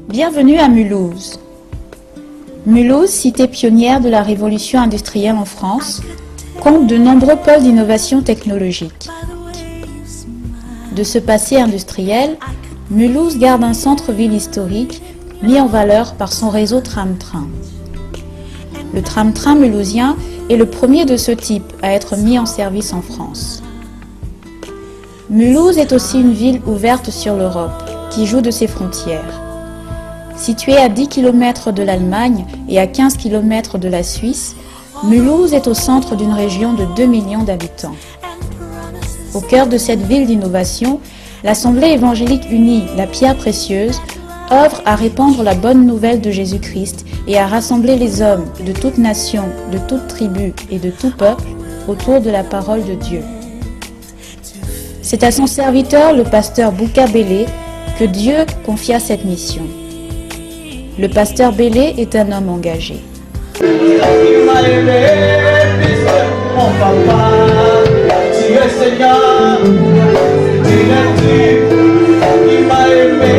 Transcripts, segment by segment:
Bienvenue à Mulhouse. Mulhouse, cité pionnière de la révolution industrielle en France, compte de nombreux pôles d'innovation technologique. De ce passé industriel, Mulhouse garde un centre-ville historique mis en valeur par son réseau tram-train. Le tram-train mulhousien est le premier de ce type à être mis en service en France. Mulhouse est aussi une ville ouverte sur l'Europe, qui joue de ses frontières. Située à 10 km de l'Allemagne et à 15 km de la Suisse, Mulhouse est au centre d'une région de 2 millions d'habitants. Au cœur de cette ville d'innovation, l'Assemblée évangélique unie La Pierre Précieuse œuvre à répandre la bonne nouvelle de Jésus-Christ et à rassembler les hommes de toute nation, de toute tribu et de tout peuple autour de la parole de Dieu. C'est à son serviteur, le pasteur Bouka Bélé, que Dieu confia cette mission. Le pasteur Bélé est un homme engagé. Il m'a aimé, puisque mon papa, tu es Seigneur, tu es tu. Il m'a aimé,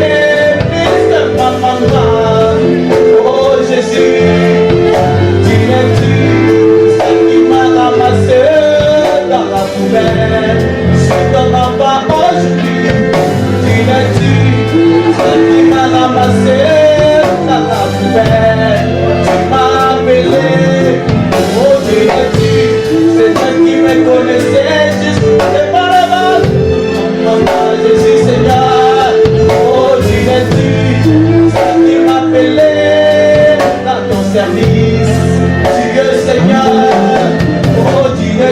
puisque ma maman, oh Jésus, tu es tu. C'est qui m'a ramassé dans la poubelle, je te rends pas aujourd'hui, tu es tu. C'est qui m'a ramassé dans la poubelle, tu m'as appelé, oh Dieu, c'est toi qui me connaissais juste par la base. Maman, Jésus Seigneur, oh Dieu, c'est toi qui m'a appelé dans ton service. Dieu Seigneur, oh Dieu,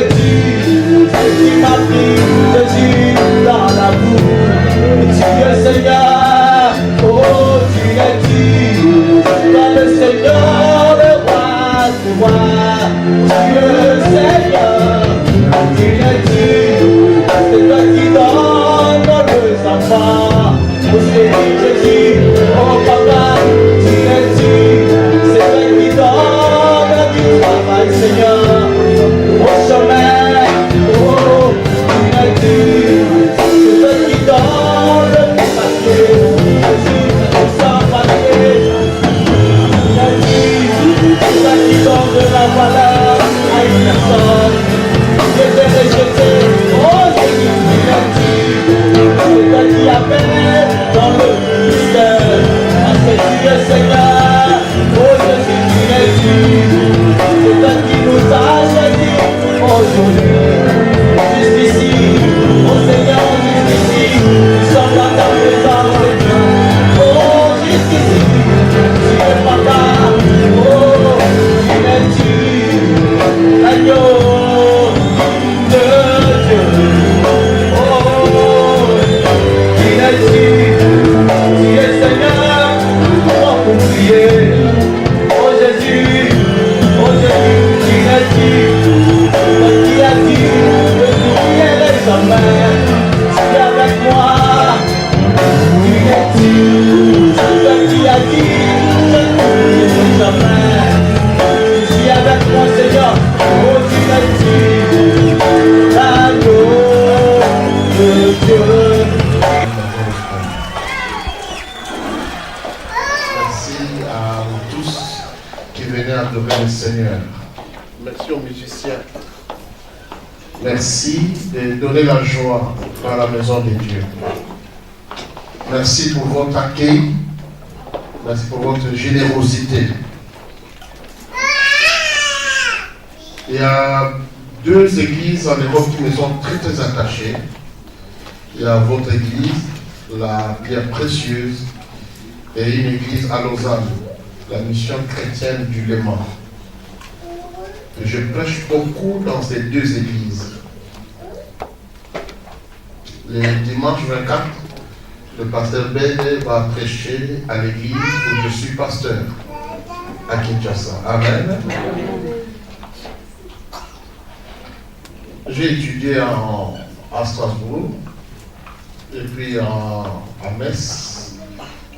c'est qui m'a pris Jésus dans la boue. Dieu Seigneur, oh Dieu, toi le Seigneur, le roi du roi. Dieu Seigneur, Dieu, c'est toi qui donnes les enfants. Oh Jésus, oh Papa, Dieu, c'est toi qui donnes du travail, Seigneur. Au chemin, oh Dieu, c'est toi qui donnes les papiers. Jésus, sans papier. C'est toi qui donne de la valeur à une personne. Je t'ai rejeté, oh Jésus, c'est toi qui appelle dans le mystère. Parce que tu es Seigneur, oh Jésus, tu es Dieu. C'est toi qui nous as choisis aujourd'hui. Jusqu'ici, oh Seigneur, jusqu'ici, nous sommes dans ta présence, Seigneur. Oh, jusqu'ici, tu es Papa, oh, tu es Dieu, l'agneau de Dieu. Oh, tu es Dieu, tu es Seigneur, mon bouclier. Oh Jésus, tu es Dieu, toi qui as dit de prier les hommes, tu es avec moi. Tu es Dieu, c'est toi qui as dit de prier les hommes. Tu es avec moi, Seigneur. Oh, tu es Dieu, l'agneau de Dieu. Merci à vous tous qui venez adorer le Seigneur. Merci aux musiciens. Merci de donner la joie dans la maison de Dieu. Merci pour votre accueil. Merci pour votre générosité. Il y a deux églises en Europe qui me sont très très attachées. Il y a votre église, la Pierre Précieuse, et une église à Lausanne, la mission chrétienne du Léman. Et je prêche beaucoup dans ces deux églises. Le dimanche 24, le pasteur Bede va prêcher à l'église où je suis pasteur, à Kinshasa. Amen. J'ai étudié à Strasbourg, et puis à Metz.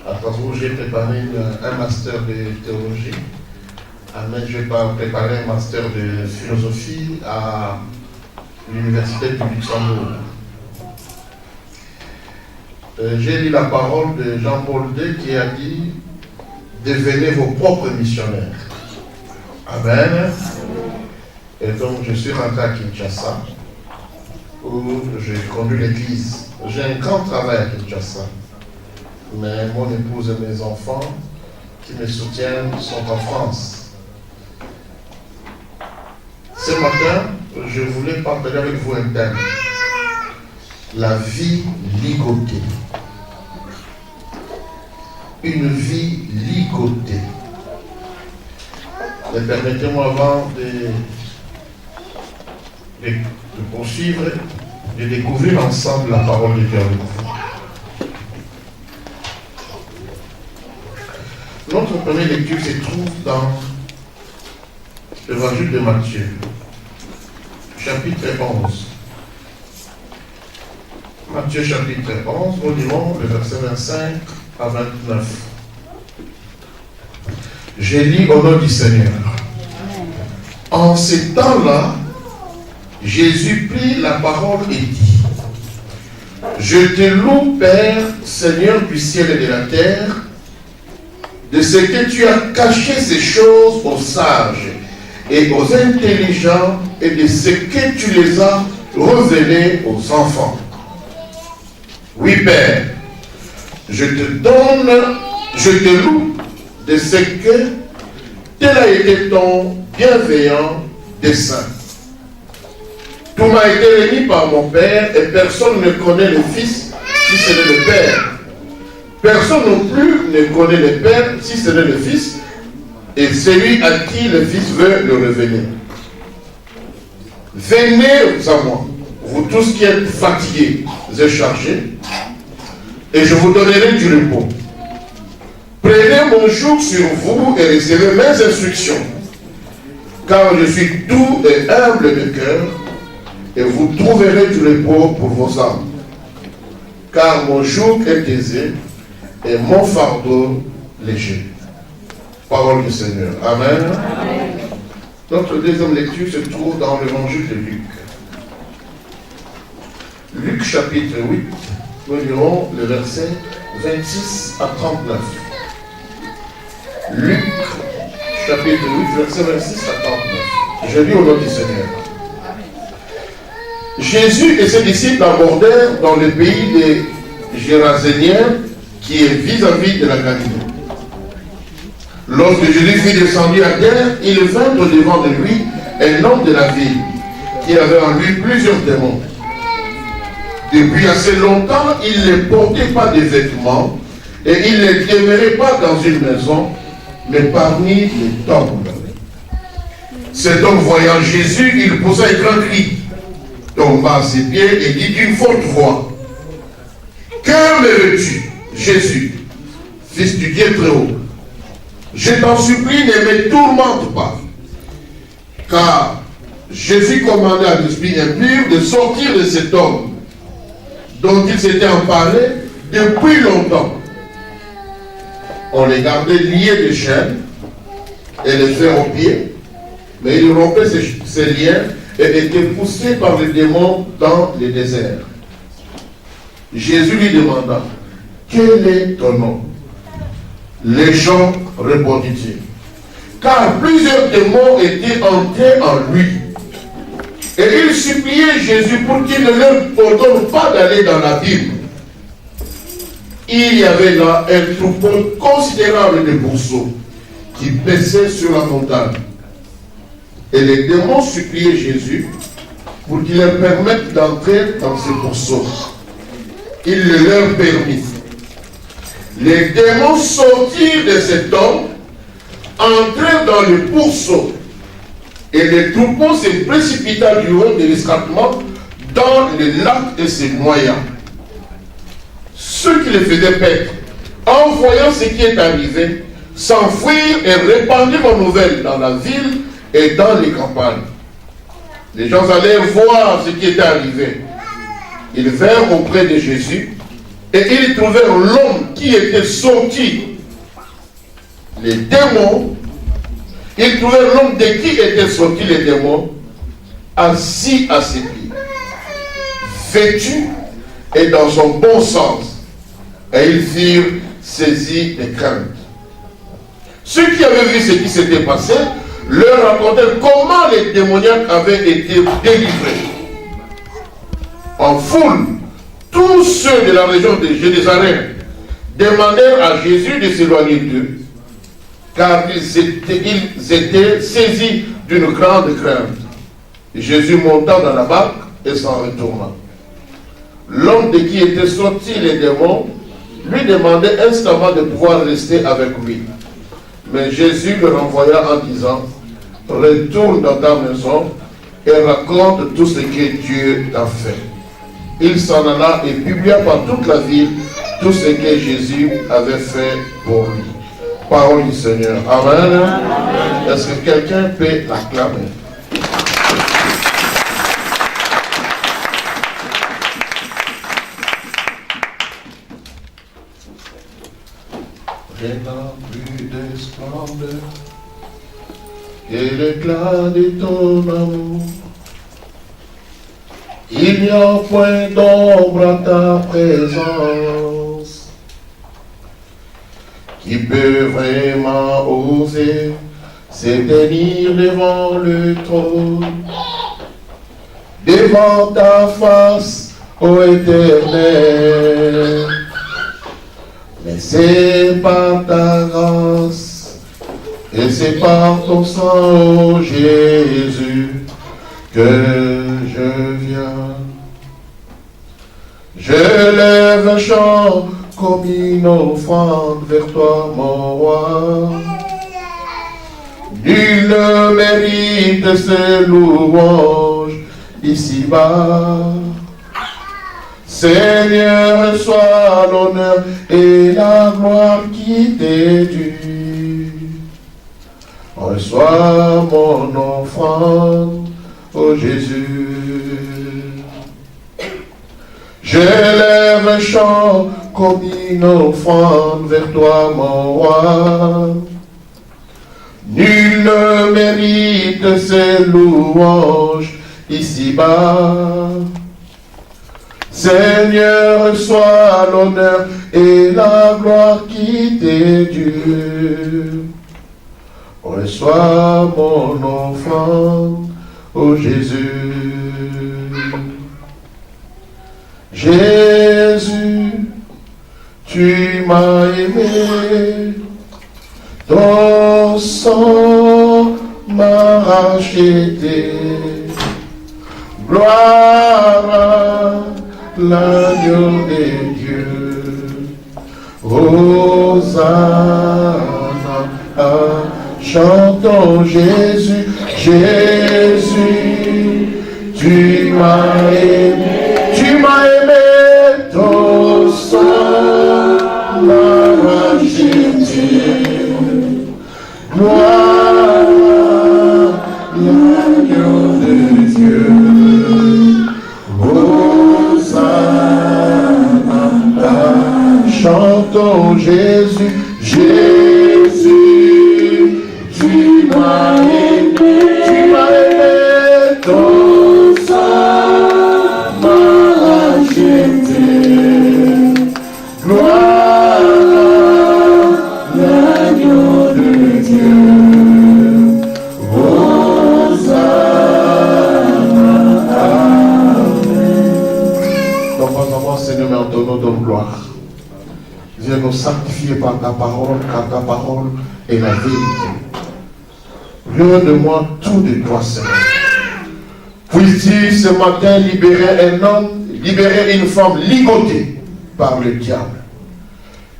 À Strasbourg, j'ai préparé un master de théologie. À Metz, j'ai préparé un master de philosophie à l'Université du Luxembourg. J'ai lu la parole de Jean-Paul II qui a dit « Devenez vos propres missionnaires ». Amen. Et donc je suis rentré à Kinshasa où j'ai conduit l'église. J'ai un grand travail à Kinshasa. Mais mon épouse et mes enfants qui me soutiennent sont en France. Ce matin, je voulais partager avec vous un thème. La vie ligotée. Une vie ligotée. Et permettez-moi avant de poursuivre, de découvrir ensemble la parole de Dieu avec vous. Notre première lecture se trouve dans l'évangile de Matthieu, chapitre 11. Matthieu chapitre 11, nous lirons le verset 25 à 29. J'ai lu au nom du Seigneur. En ces temps-là, Jésus prit la parole et dit: Je te loue, Père, Seigneur du ciel et de la terre, de ce que tu as caché ces choses aux sages et aux intelligents, et de ce que tu les as révélées aux enfants. Oui, Père, je te loue de ce que tel a été ton bienveillant dessein. Tout m'a été remis par mon Père, et personne ne connaît le Fils si ce n'est le Père. Personne non plus ne connaît le Père si ce n'est le Fils, et celui à qui le Fils veut le révéler. Venez à moi, vous tous qui êtes fatigués et chargés, et je vous donnerai du repos. Prenez mon joug sur vous et recevez mes instructions, car je suis doux et humble de cœur, et vous trouverez du repos pour vos âmes. Car mon joug est aisé et mon fardeau léger. Parole du Seigneur. Amen. Amen. Notre deuxième lecture se trouve dans l'évangile de Luc. Luc chapitre 8, nous lirons le verset 26 à 39. Luc chapitre 8, verset 26 à 39. Je lis au nom du Seigneur. Jésus et ses disciples abordèrent dans le pays des Géraséniens, qui est vis-à-vis de la Galilée. Lorsque Jésus fut descendu à terre, il vint au-devant de lui un homme de la ville, qui avait en lui plusieurs démons. Depuis assez longtemps, il ne portait pas de vêtements, et il ne demeurait pas dans une maison, mais parmi les tombes. Cet homme voyant Jésus, il poussa un grand cri, tomba à ses pieds et dit d'une forte voix: Que me veux-tu, Jésus, fils du Dieu très haut? Je t'en supplie, ne me tourmente pas. Car Jésus commandait à l'esprit impur de sortir de cet homme dont il s'était emparé depuis longtemps. On les gardait liés de chaînes et les fers aux pieds, mais il rompait ces liens et était poussé par les démons dans le désert. Jésus lui demanda: Quel est ton nom? Les gens répondit-il, car plusieurs démons étaient entrés en lui. Et il suppliait Jésus pour qu'il ne leur ordonne pas d'aller dans la ville. Il y avait là un troupeau considérable de bourreaux qui paissaient sur la montagne. Et les démons suppliaient Jésus pour qu'il leur permette d'entrer dans ces bourreaux. Il le leur permit. Les démons sortirent de cet homme, entrèrent dans le pourceau, et le troupeau se précipita du haut de l'escarpement dans le lac et se noya. Ceux qui les faisaient paître, en voyant ce qui est arrivé, s'enfuirent et répandirent la nouvelle dans la ville et dans les campagnes. Les gens allèrent voir ce qui était arrivé. Ils vinrent auprès de Jésus et ils trouvèrent l'homme qui était sorti. Les démons, ils trouvèrent l'homme de qui étaient sortis les démons, assis à ses pieds, vêtu et dans son bon sens, Et ils furent saisis de crainte. Ceux qui avaient vu ce qui s'était passé leur racontèrent comment les démoniaques avaient été délivrés. En foule, tous ceux de la région de Génézareth demandèrent à Jésus de s'éloigner d'eux, car ils étaient saisis d'une grande crainte. Jésus monta dans la barque et s'en retourna. L'homme de qui étaient sortis les démons lui demandait instamment de pouvoir rester avec lui. Mais Jésus le renvoya en disant, « Retourne dans ta maison et raconte tout ce que Dieu t'a fait. » Il s'en alla et publia par toute la ville tout ce que Jésus avait fait pour lui. Parole du Seigneur. Amen. Est-ce que quelqu'un peut l'acclamer? Rien n'a plus de splendeur et l'éclat de ton amour. Il n'y a point d'ombre à ta présence qui peut vraiment oser se tenir devant le trône, devant ta face, ô Éternel. Mais c'est par ta grâce et c'est par ton sang, ô Jésus, que je viens. Je lève un chant comme une offrande vers toi, mon roi. Nul ne mérite ces louanges ici-bas. Seigneur, reçois l'honneur et la gloire qui t'est due. Reçois mon offrande, ô Jésus. Je lève un chant comme une offrande vers toi, mon roi. Nul ne mérite ces louanges ici-bas. Seigneur, reçois l'honneur et la gloire qui t'est due. Reçois mon offrande, ô Jésus. Jésus, tu m'as aimé, ton sang m'a racheté. Gloire à l'agneau de Dieu. Hosanna, chantons Jésus, Jésus, tu m'as aimé. Tu m'as aimé, ton sang m'a racheté. Gloire à l'agneau de Dieu. Hosanna, chantons Jésus, Jésus, tu m'as aimé, ton sang. Gloire à l'agneau de Dieu. Hosanna. Amen. Donc, avant, Seigneur, mais en ton nom, donne gloire. Viens nous sanctifier par ta parole, car ta parole est la vérité. Rien de moi, tout de toi, Seigneur. Puisses-tu ce matin libérer un homme, libérer une femme ligotée par le diable.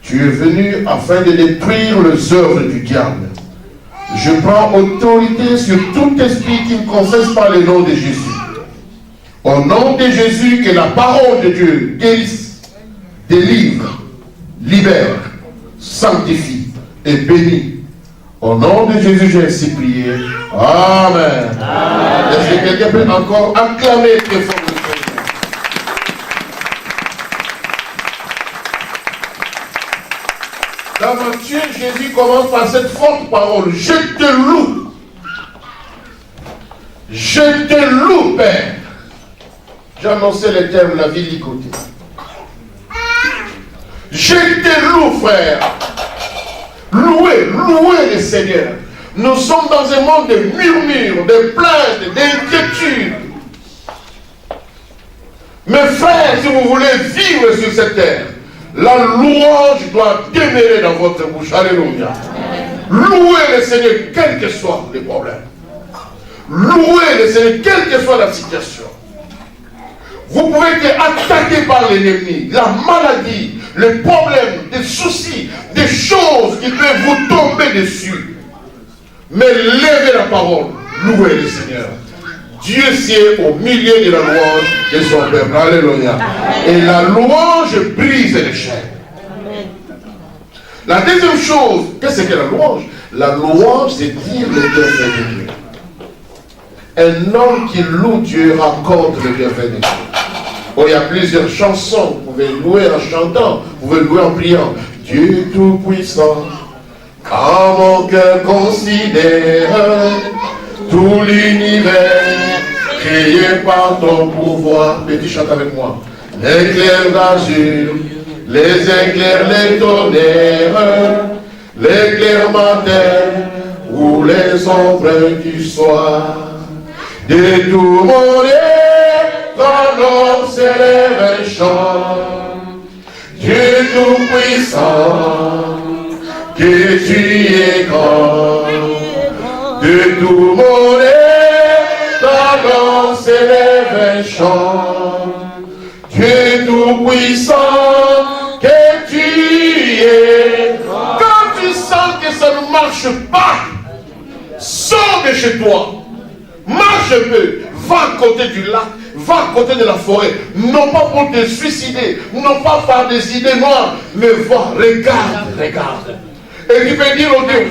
Tu es venu afin de détruire les œuvres du diable. Je prends autorité sur tout esprit qui ne confesse pas le nom de Jésus. Au nom de Jésus, que la parole de Dieu guérisse, délivre, libère, sanctifie et bénit. Au nom de Jésus, j'ai ainsi prié. Amen. Amen. Est-ce que quelqu'un peut encore acclamer très fort le Seigneur? Dans Matthieu, Jésus commence par cette forte parole. Je te loue. Je te loue, Père. J'ai annoncé le terme la vie ligotée. Je te loue, frère. Louez le Seigneur. Nous sommes dans un monde de murmures, de plaintes, d'inquiétudes. Mes frères, si vous voulez vivre sur cette terre, la louange doit demeurer dans votre bouche. Alléluia. Louez le Seigneur, quels que soient les problèmes. Louez le Seigneur, quelle que soit la situation. Vous pouvez être attaqué par l'ennemi, la maladie, les problèmes, des soucis, des choses qui peuvent vous tomber dessus. Mais levez la parole, louez le Seigneur. Dieu sied au milieu de la louange de son peuple. Alléluia. Et la louange brise les chaînes. La deuxième chose, qu'est-ce que la louange? La louange, c'est dire le bienfait de Dieu. Un homme qui loue Dieu raconte le bienfait de Dieu. Oh, il y a plusieurs chansons. Vous pouvez louer en chantant, vous pouvez louer en priant. Dieu tout-puissant, quand mon cœur considère tout l'univers créé par ton pouvoir. Petit, chante avec moi. L'éclair d'azur, les éclairs, les tonnerres, l'éclair matin ou les ombres du soir. De tout mon être, ton nom s'élève un chant. Dieu tout-puissant, que tu es grand. De tout mon être, ton nom s'élève un chant. Dieu tout-puissant, que tu es grand. Quand tu sens que ça ne marche pas, sors de chez toi. Marche un peu, va à côté du lac, va à côté de la forêt, non pas pour te suicider, non pas par des idées noires, mais va, regarde. Et tu peux dire au Dieu,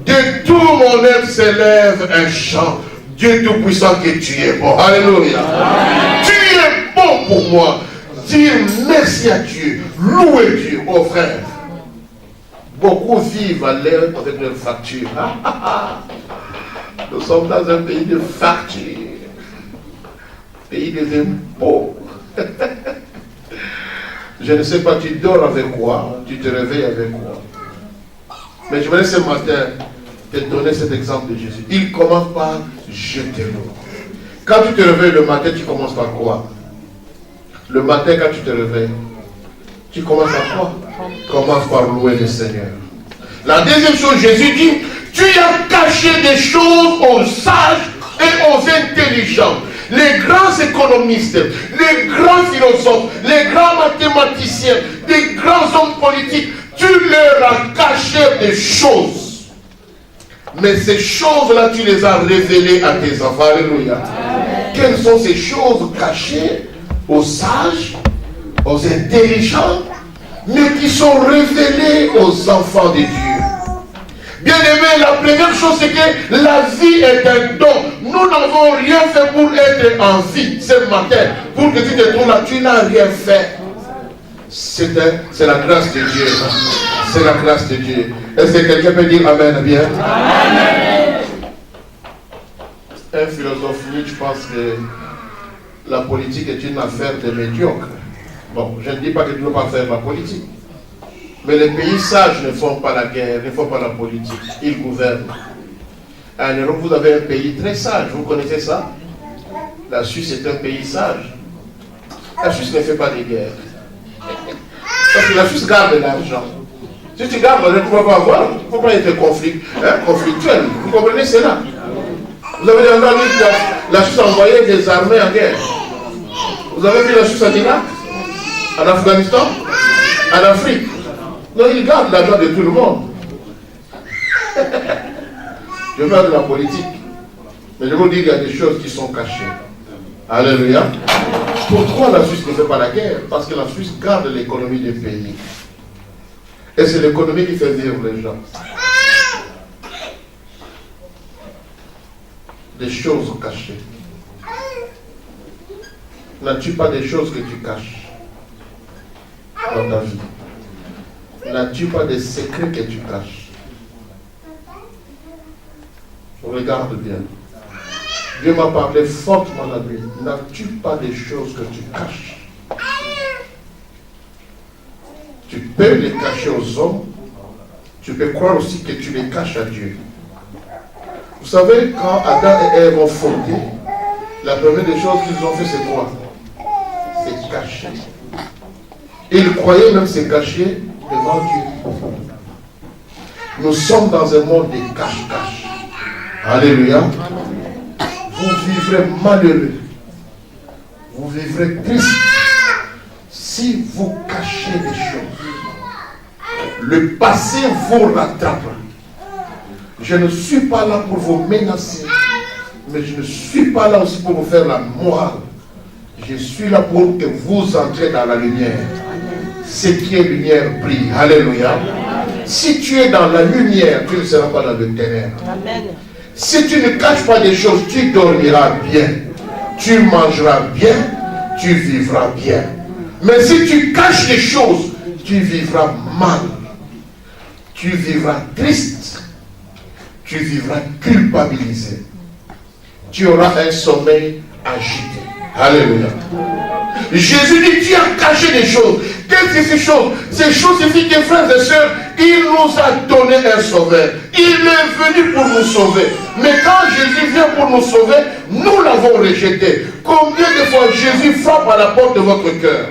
de tout mon être s'élève un chant. Dieu tout-puissant que tu es bon. Alléluia. Amen. Tu es bon pour moi. Dire merci à Dieu, louer Dieu, oh frère. Beaucoup vivent à l'air avec leurs factures. Nous sommes dans un pays de factures, pays des impôts. Je ne sais pas, tu dors avec quoi, tu te réveilles avec quoi. Mais je voulais ce matin te donner cet exemple de Jésus. Il commence par je te loue. Quand tu te réveilles le matin, tu commences par quoi? Le matin, quand tu te réveilles, tu commences par quoi? Commence par louer le Seigneur. La deuxième chose, Jésus dit, tu as caché des choses aux sages et aux intelligents. Les grands économistes, les grands philosophes, les grands mathématiciens, les grands hommes politiques, tu leur as caché des choses. Mais ces choses-là, tu les as révélées à tes enfants. Alléluia. Amen. Quelles sont ces choses cachées aux sages, aux intelligents, mais qui sont révélées aux enfants de Dieu? Bien-aimé, la première chose, c'est que la vie est un don. Nous n'avons rien fait pour être en vie ce matin. Pour que tu te trouves là, tu n'as rien fait. C'est la grâce de Dieu. C'est la grâce de Dieu. Est-ce que quelqu'un peut dire Amen bien? Amen. Un philosophe Nietzsche pense que la politique est une affaire de médiocres. Bon, je ne dis pas que tu ne peux pas faire la politique. Mais les pays sages ne font pas la guerre, ne font pas la politique. Ils gouvernent. En Europe, vous avez un pays très sage. Vous connaissez ça? La Suisse est un pays sage. La Suisse ne fait pas de guerre. Parce que la Suisse garde l'argent. Si tu gardes l'argent, tu ne vas pas avoir. Il ne faut pas être conflictuel. Vous comprenez cela? Vous avez entendu que la Suisse a envoyé des armées en guerre. Vous avez vu la Suisse en Irak? En Afghanistan? En Afrique? Non, il garde l'argent de tout le monde. Je parle de la politique. Mais je vous dis qu'il y a des choses qui sont cachées. Alléluia. Pourquoi la Suisse ne fait pas la guerre? Parce que la Suisse garde l'économie du pays. Et c'est l'économie qui fait vivre les gens. Des choses cachées. N'as-tu pas des choses que tu caches dans ta vie? N'as-tu pas des secrets que tu caches? Regarde bien. Dieu m'a parlé fortement la nuit. N'as-tu pas des choses que tu caches? Tu peux les cacher aux hommes, tu peux croire aussi que tu les caches à Dieu. Vous savez, quand Adam et Ève ont fauté, la première des choses qu'ils ont fait, c'est quoi? C'est cacher. Ils croyaient même se cacher devant Dieu. Nous sommes dans un monde de cache-cache. Alléluia. Vous vivrez malheureux. Vous vivrez triste si vous cachez des choses. Le passé vous rattrape. Je ne suis pas là pour vous menacer, mais je ne suis pas là aussi pour vous faire la morale. Je suis là pour que vous entrez dans la lumière. Ce qui est lumière brille. Alléluia. Si tu es dans la lumière, tu ne seras pas dans le ténèbre. Amen. Si tu ne caches pas des choses, tu dormiras bien, tu mangeras bien, tu vivras bien. Mais si tu caches des choses, tu vivras mal. Tu vivras triste. Tu vivras culpabilisé. Tu auras un sommeil agité. Alléluia. Jésus dit, tu as caché des choses. Qu'est-ce que ces choses? Ces choses signifient que, frères et sœurs, il nous a donné un sauveur. Il est venu pour nous sauver. Mais quand Jésus vient pour nous sauver, nous l'avons rejeté. Combien de fois Jésus frappe à la porte de votre cœur?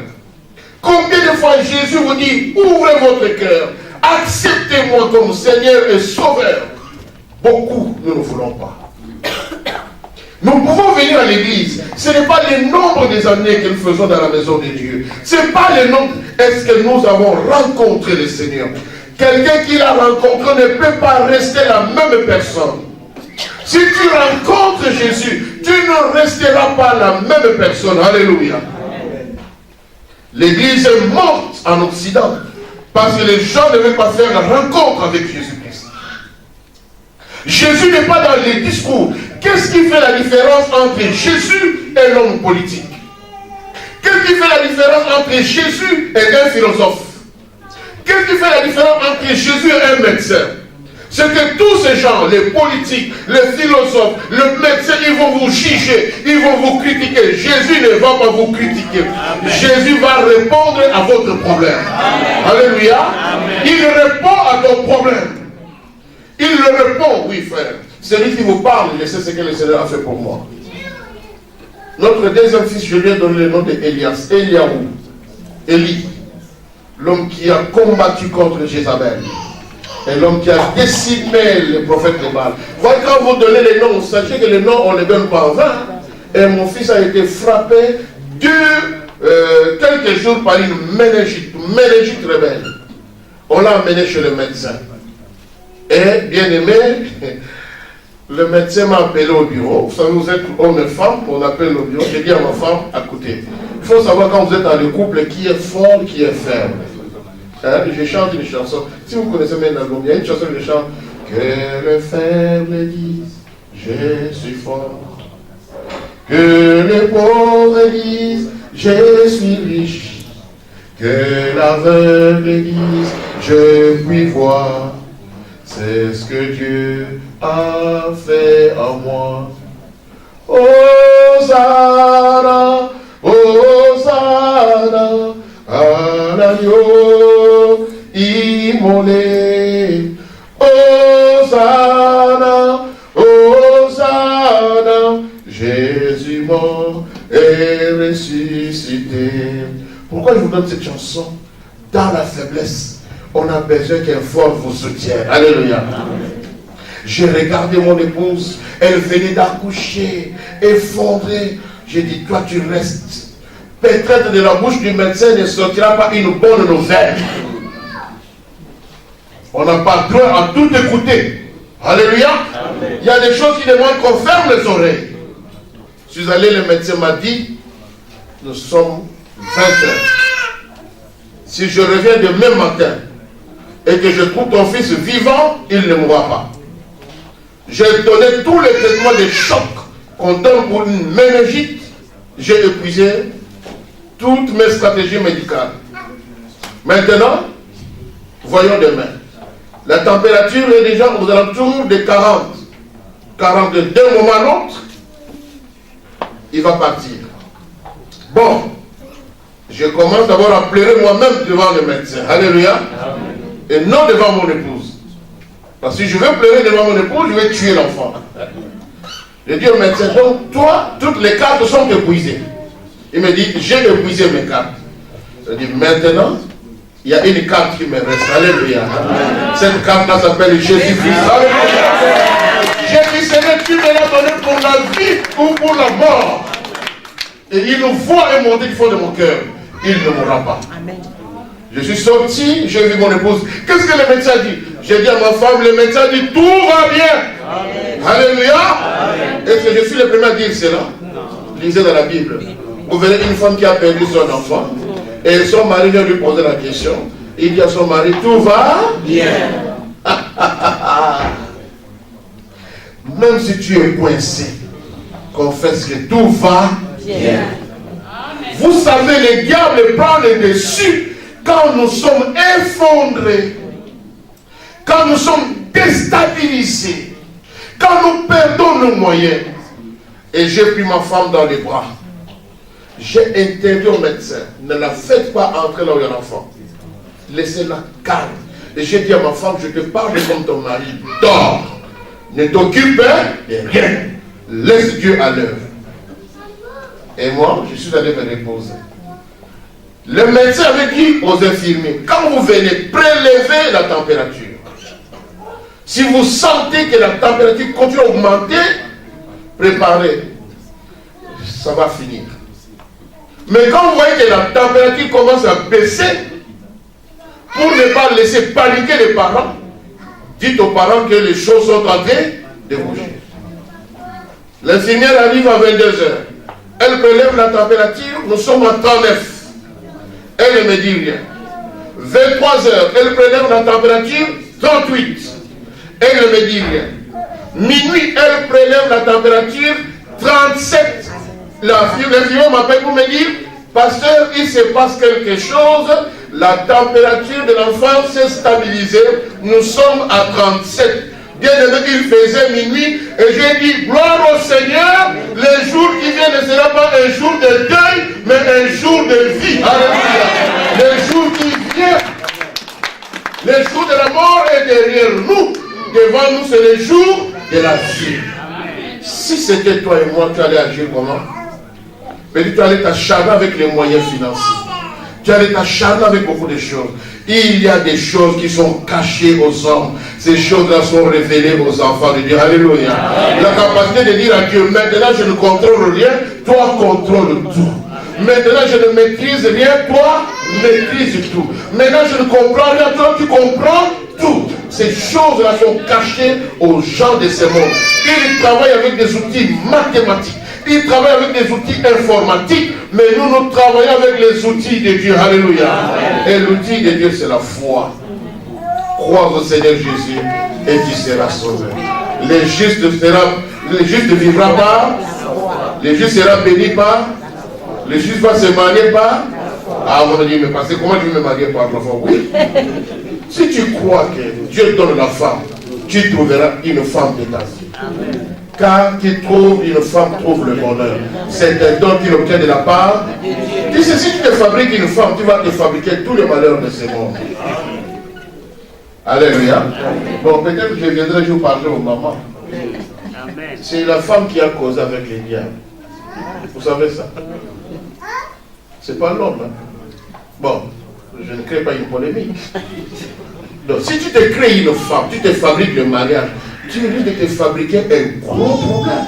Combien de fois Jésus vous dit, ouvrez votre cœur, acceptez-moi comme Seigneur et Sauveur? Beaucoup, nous ne voulons pas. Nous pouvons venir à l'église. Ce n'est pas le nombre des années que nous faisons dans la maison de Dieu. Ce n'est pas le nombre. Est-ce que nous avons rencontré le Seigneur? Quelqu'un qui l'a rencontré ne peut pas rester la même personne. Si tu rencontres Jésus, tu ne resteras pas la même personne. Alléluia. L'église est morte en Occident parce que les gens ne veulent pas faire la rencontre avec Jésus-Christ. Jésus n'est pas dans les discours. Qu'est-ce qui fait la différence entre Jésus et l'homme politique? Qu'est-ce qui fait la différence entre Jésus et un philosophe? Qu'est-ce qui fait la différence entre Jésus et un médecin? C'est que tous ces gens, les politiques, les philosophes, le médecin, ils vont vous juger, ils vont vous critiquer. Jésus ne va pas vous critiquer. Amen. Jésus va répondre à votre problème. Amen. Alléluia. Amen. Il répond à ton problème. Il le répond, oui frère. Celui qui vous parle, je sais ce que le Seigneur a fait pour moi. Notre deuxième fils, je lui ai donné le nom d'Elias, Eliaou, Élie, l'homme qui a combattu contre Jézabel, et l'homme qui a décimé le prophète de Baal. Voyez, quand vous donnez les noms, sachez que les noms, on ne les donne pas en vain. Et mon fils a été frappé quelques jours par une méningite rebelle. On l'a amené chez le médecin. Et, bien aimé, le médecin m'a appelé au bureau. Vous savez, vous êtes homme et femme, on appelle au bureau. J'ai dit à ma femme, écoutez, il faut savoir quand vous êtes dans le couple, qui est fort, qui est faible. Hein? Je chante une chanson. Si vous connaissez même l'album, il y a une chanson que je chante. Que le faible dise, je suis fort. Que le pauvre dise, je suis riche. Que l'aveugle dise, je puis voir. C'est ce que Dieu a fait en moi. Hosanna, Hosanna, à l'agneau immolé. Hosanna, Hosanna, Jésus mort et ressuscité. Pourquoi je vous donne cette chanson? Dans la faiblesse, on a besoin qu'un fort vous soutienne. Alléluia. J'ai regardé mon épouse, elle venait d'accoucher, effondrée. J'ai dit, toi tu restes. Peut-être de la bouche du médecin ne sortira pas une bonne nouvelle. On n'a pas droit à tout écouter. Alléluia. Amen. Il y a des choses qui demandent qu'on ferme les oreilles. Je suis allé, le médecin m'a dit, nous sommes 20 heures. Si je reviens demain matin, et que je trouve ton fils vivant, il ne mourra pas. J'ai donné tous les traitements de choc qu'on donne pour une méningite. J'ai épuisé toutes mes stratégies médicales. Maintenant, voyons demain. La température est déjà aux alentours de 40. 42, d'un moment à l'autre, il va partir. Bon, je commence d'abord à pleurer moi-même devant le médecin. Alléluia. Et non devant mon épouse. Parce que si je veux pleurer devant mon épouse, je vais tuer l'enfant. Je dis au médecin, donc toi, toutes les cartes sont épuisées. Il me dit, j'ai épuisé mes cartes. Je dis, maintenant, il y a une carte qui me reste. Alléluia. Cette carte-là s'appelle Jésus-Christ. Alléluia. J'ai dit, Seigneur, tu me l'as donné pour la vie ou pour la mort. Et il nous voit et monter du fond de mon cœur. Il ne mourra pas. Amen. Je suis sorti, j'ai vu mon épouse. Qu'est-ce que le médecin dit? J'ai dit à ma femme, le médecin dit, tout va bien. Amen. Alléluia. Est-ce que je suis le premier à dire cela? Non. Lisez dans la Bible. Vous verrez une femme qui a perdu son enfant. Et son mari vient lui poser la question. Il dit à son mari, tout va bien. Même si tu es coincé, confesse que tout va bien. Vous savez, le diable prend le dessus quand nous sommes effondrés, quand nous sommes déstabilisés, quand nous perdons nos moyens. Et j'ai pris ma femme dans les bras. J'ai interdit au médecin, ne la faites pas entrer là où il y a l'enfant. Laissez-la calme. Et j'ai dit à ma femme, je te parle comme ton mari. Dors. Ne t'occupe de rien. Laisse Dieu à l'œuvre. Et moi, je suis allé me reposer. Le médecin avait dit aux infirmiers, quand vous venez prélever la température, si vous sentez que la température continue à augmenter, préparez. Ça va finir. Mais quand vous voyez que la température commence à baisser, pour ne pas laisser paniquer les parents, dites aux parents que les choses sont en train de bouger. L'infirmière arrive à 22h. Elle prélève la température, nous sommes à 39. Elle ne me dit rien. 23h, elle prélève la température, 38. Elle ne me dit rien. Minuit, elle prélève la température, 37. L'infirmière m'appelle pour me dire, pasteur, il se passe quelque chose, la température de l'enfant s'est stabilisée, nous sommes à 37. Bien aimé, il faisait minuit, et j'ai dit, gloire au Seigneur, le jour qui vient ne sera pas un jour de deuil, mais un jour de vie. Alléluia. Le jour qui vient, le jour de la mort est derrière nous. Devant nous, c'est le jour de la vie. Si c'était toi et moi, tu allais agir comment? Mais tu allais t'acharner avec les moyens financiers. Tu allais t'acharner avec beaucoup de choses. Il y a des choses qui sont cachées aux hommes. Ces choses-là sont révélées aux enfants de Dieu. Alléluia. La capacité de dire à Dieu, maintenant je ne contrôle rien, toi contrôle tout. Maintenant je ne maîtrise rien, toi maîtrise tout. Maintenant je ne comprends rien, toi tu comprends tout. Ces choses-là sont cachées aux gens de ce monde. Ils travaillent avec des outils mathématiques. Ils travaillent avec des outils informatiques, mais nous travaillons avec les outils de Dieu. Alléluia. Et l'outil de Dieu, c'est la foi. Crois au Seigneur Jésus et tu seras sauvé. Le juste vivra par, le juste sera béni par, le juste va se marier par. Ah, on va dire, mais parce que comment je vais me marier par la foi? Oui. Si tu crois que Dieu donne la femme, tu trouveras une femme de ta vie. Amen. Car qui trouve une femme trouve le bonheur. C'est un don qu'il obtient de la part. Tu sais, si tu te fabriques une femme, tu vas te fabriquer tout le malheur de ce monde. Alléluia. Bon, peut-être que je viendrai vous parler aux mamans. C'est la femme qui a causé avec les diables. Vous savez ça? C'est pas l'homme. Hein? Bon, je ne crée pas une polémique. Donc, si tu te crées une femme, tu te fabriques le mariage, tu risques de te fabriquer un gros problème.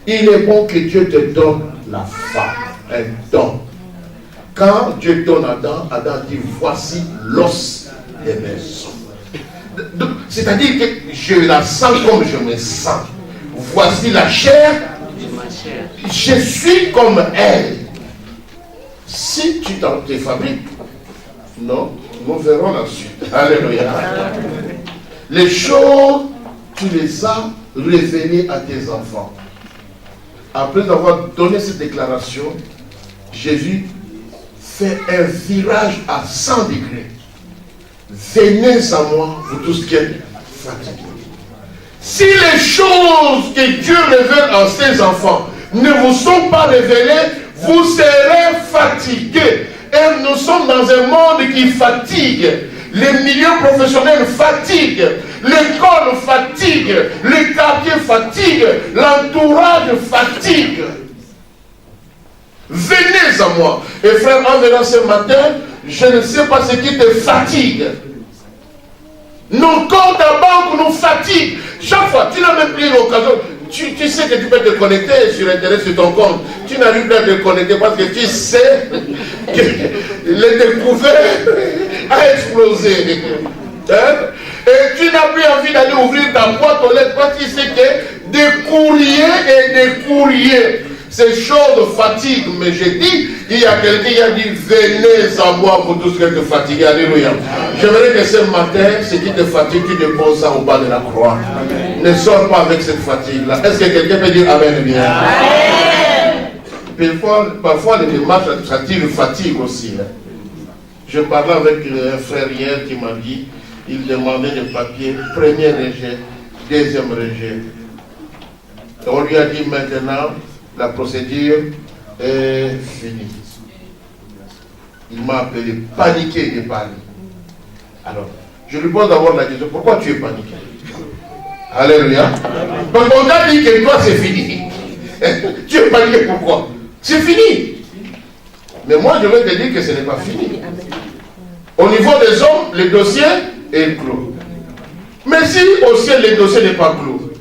Il est bon que Dieu te donne la femme, un don. Quand Dieu donne Adam, Adam dit, voici l'os de mes os. C'est-à-dire que je la sens comme je me sens. Voici la chair, je suis comme elle. Si tu te fabriques, non, nous verrons la suite. Alléluia. Les choses, tu les as révélées à tes enfants. Après avoir donné cette déclaration, Jésus fait un virage à 100 degrés. Venez à moi, vous tous qui êtes fatigués. Si les choses que Dieu révèle à ses enfants ne vous sont pas révélées, vous serez fatigués. Et nous sommes dans un monde qui fatigue. Les milieux professionnels fatiguent. L'école fatigue. Le quartier fatigue. L'entourage fatigue. Venez à moi. Et frère, en venant ce matin, je ne sais pas ce qui te fatigue. Nos comptes à banque nous fatiguent. Chaque fois, tu n'as même plus l'occasion. Tu sais que tu peux te connecter sur Internet, sur ton compte. Tu n'arrives pas à te connecter parce que tu sais que le découvert a explosé. Hein? Et tu n'as plus envie d'aller ouvrir ta boîte aux lettres parce que tu sais que des courriers et des courriers. Ces choses fatiguent, mais j'ai dit, il y a quelqu'un qui a dit, venez à moi pour tout ce qui te fatigue. Alléluia. J'aimerais que ce matin, ce qui te fatigue, tu déposes ça au bas de la croix. Amen. Ne sors pas avec cette fatigue-là. Est-ce que quelqu'un peut dire Amen bien? Amen. Parfois, les démarches administratives fatiguent aussi. Hein. Je parlais avec un frère hier qui m'a dit, il demandait des papiers, premier rejet, deuxième rejet. Et on lui a dit maintenant, la procédure est finie. Il m'a appelé paniqué de Paris. Alors, je lui pose d'abord la question, pourquoi tu es paniqué? Alléluia. Donc on t'a dit que toi c'est fini. Tu es paniqué pourquoi? C'est fini. Mais moi je vais te dire que ce n'est pas fini. Au niveau des hommes, le dossier est clos. Mais si au ciel le dossier n'est pas clos,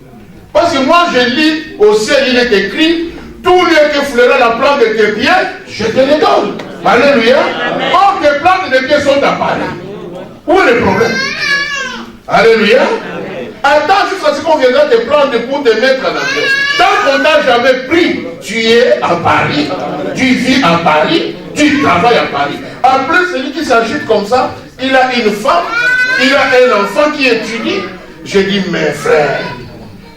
parce que moi je lis au ciel, il est écrit, tout lieu que fleura la plante de tes pieds, je te le donne. Alléluia. Or tes plantes de pieds sont à Paris. Où est le problème? Alléluia. Attends jusqu'à ce qu'on viendra te prendre pour te mettre en enfer. Tant qu'on t'a jamais pris, tu es à Paris, tu vis à Paris, tu travailles à Paris. Après, celui qui s'agite comme ça, il a une femme, il a un enfant qui étudie. Je dis, mes frères,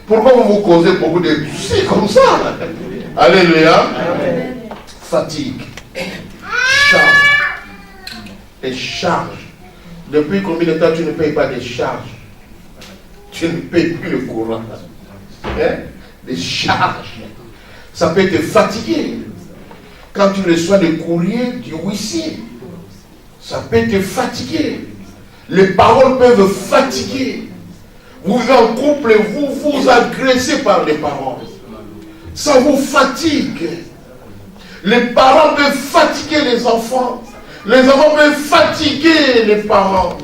pourquoi vous vous causez beaucoup de soucis comme ça? Alléluia. Amen. Fatigue. Charge. Et charge. Depuis combien de temps tu ne payes pas des charges? Tu ne payes plus le courant. Hein? Des charges. Ça peut te fatiguer. Quand tu reçois des courriers du huissier, ça peut te fatiguer. Les paroles peuvent fatiguer. Vous êtes en couple et vous vous agressez par les paroles. Ça vous fatigue. Les parents peuvent fatiguer les enfants. Les enfants peuvent fatiguer les parents.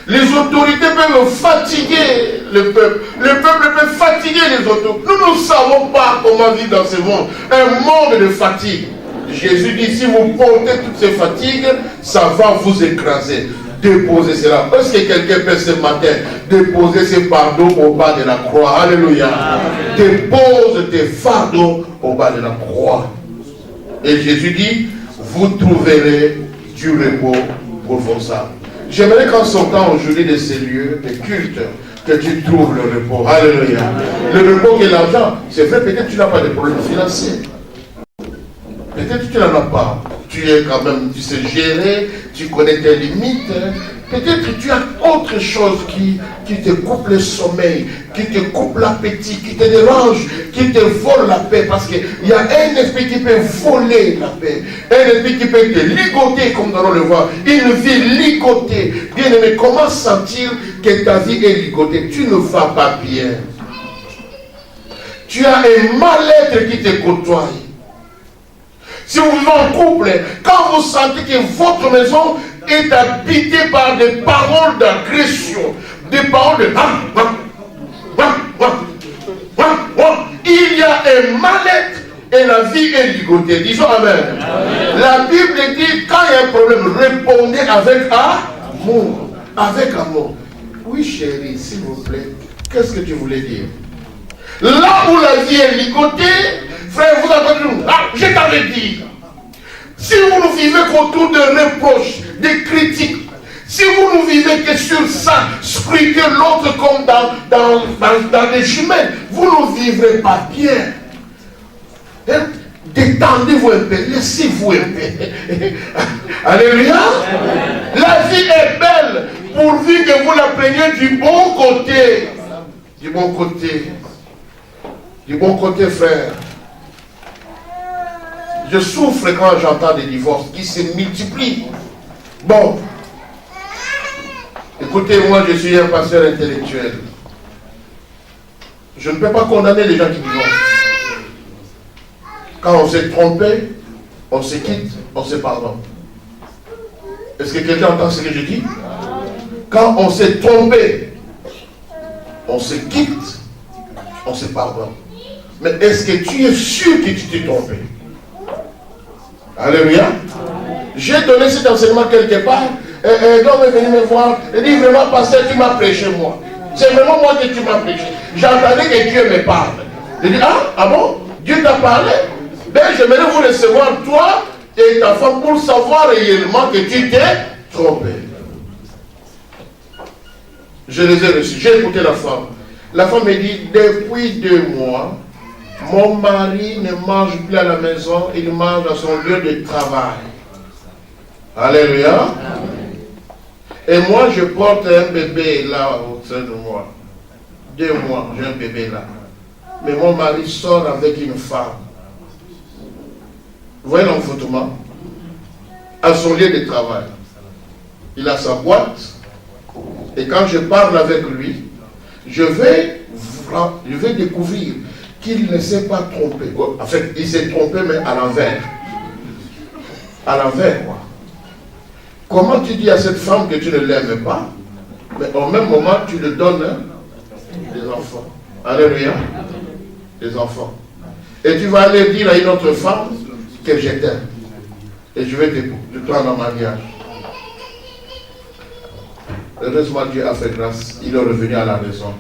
Les autorités peuvent fatiguer le peuple. Le peuple peut fatiguer les autorités. Nous ne savons pas comment vivre dans ce monde. Un monde de fatigue. Jésus dit, si vous portez toutes ces fatigues, ça va vous écraser. Déposez cela. Est-ce que quelqu'un peut ce matin déposer ses fardeaux au bas de la croix? Alléluia. Amen. Dépose tes fardeaux au bas de la croix. Et Jésus dit, vous trouverez du repos pour vos âmes. J'aimerais qu'en sortant aujourd'hui de ces lieux de culte, que tu trouves le repos. Alléluia. Amen. Le repos et l'argent, c'est vrai, peut-être tu n'as pas de problème financier. Peut-être que tu n'en as pas. Tu es quand même, tu sais gérer, tu connais tes limites. Peut-être que tu as autre chose qui te coupe le sommeil, qui te coupe l'appétit, qui te dérange, qui te vole la paix. Parce qu'il y a un esprit qui peut voler la paix. Un esprit qui peut te ligoter, comme nous allons le voir. Une vie ligotée. Bien-aimé, comment sentir que ta vie est ligotée? Tu ne vas pas bien. Tu as un mal-être qui te côtoie. Si vous vivez en couple, quand vous sentez que votre maison est habitée par des paroles d'agression, des paroles de il y a un mal-être et la vie est ligotée. Disons Amen. Amen. La Bible dit, quand il y a un problème, répondez avec amour. Avec amour. Oui chérie, s'il vous plaît, qu'est-ce que tu voulais dire? Là où la vie est ligotée, frère, vous avez dit, je t'avais dit. Si vous ne vivez qu'autour de reproches, de critiques, si vous ne vivez que sur ça, scrutez l'autre comme dans des chemins, vous ne vivrez pas bien. Hein? Détendez-vous un peu, laissez-vous un peu. Alléluia. La vie est belle pourvu que vous la preniez du bon côté. Du bon côté. Du bon côté, frère. Je souffre quand j'entends des divorces qui se multiplient. Bon, écoutez, moi je suis un pasteur intellectuel. Je ne peux pas condamner les gens qui divorcent. Quand on s'est trompé, on se quitte, on se pardonne. Est-ce que quelqu'un entend ce que je dis? Quand on s'est trompé, on se quitte, on se pardonne. Mais est-ce que tu es sûr que tu t'es trompé? Alléluia. J'ai donné cet enseignement quelque part. Et l'homme est venu me voir. Il dit vraiment, pasteur, tu m'as prêché moi. C'est vraiment moi que tu m'as prêché. J'entendais que Dieu me parle. Il dit, ah bon? Dieu t'a parlé? Ben, j'aimerais vous recevoir, toi et ta femme, pour savoir réellement que tu t'es trompé. Je les ai reçus. J'ai écouté la femme. La femme me dit, depuis 2 mois, mon mari ne mange plus à la maison, il mange à son lieu de travail. Alléluia. Et moi, je porte un bébé là au sein de moi. 2 mois, j'ai un bébé là. Mais mon mari sort avec une femme. Vous voyez l'enfoutement? À son lieu de travail. Il a sa boîte. Et quand je parle avec lui, je vais découvrir qu'il ne s'est pas trompé. En fait, il s'est trompé, mais à l'envers. À l'envers, quoi. Comment tu dis à cette femme que tu ne l'aimes pas, mais au même moment, tu lui donnes des enfants. Alléluia. Des enfants. Et tu vas aller dire à une autre femme que je t'aime. Et je vais te prendre en mariage. Heureusement, Dieu a fait grâce. Il est revenu à la raison.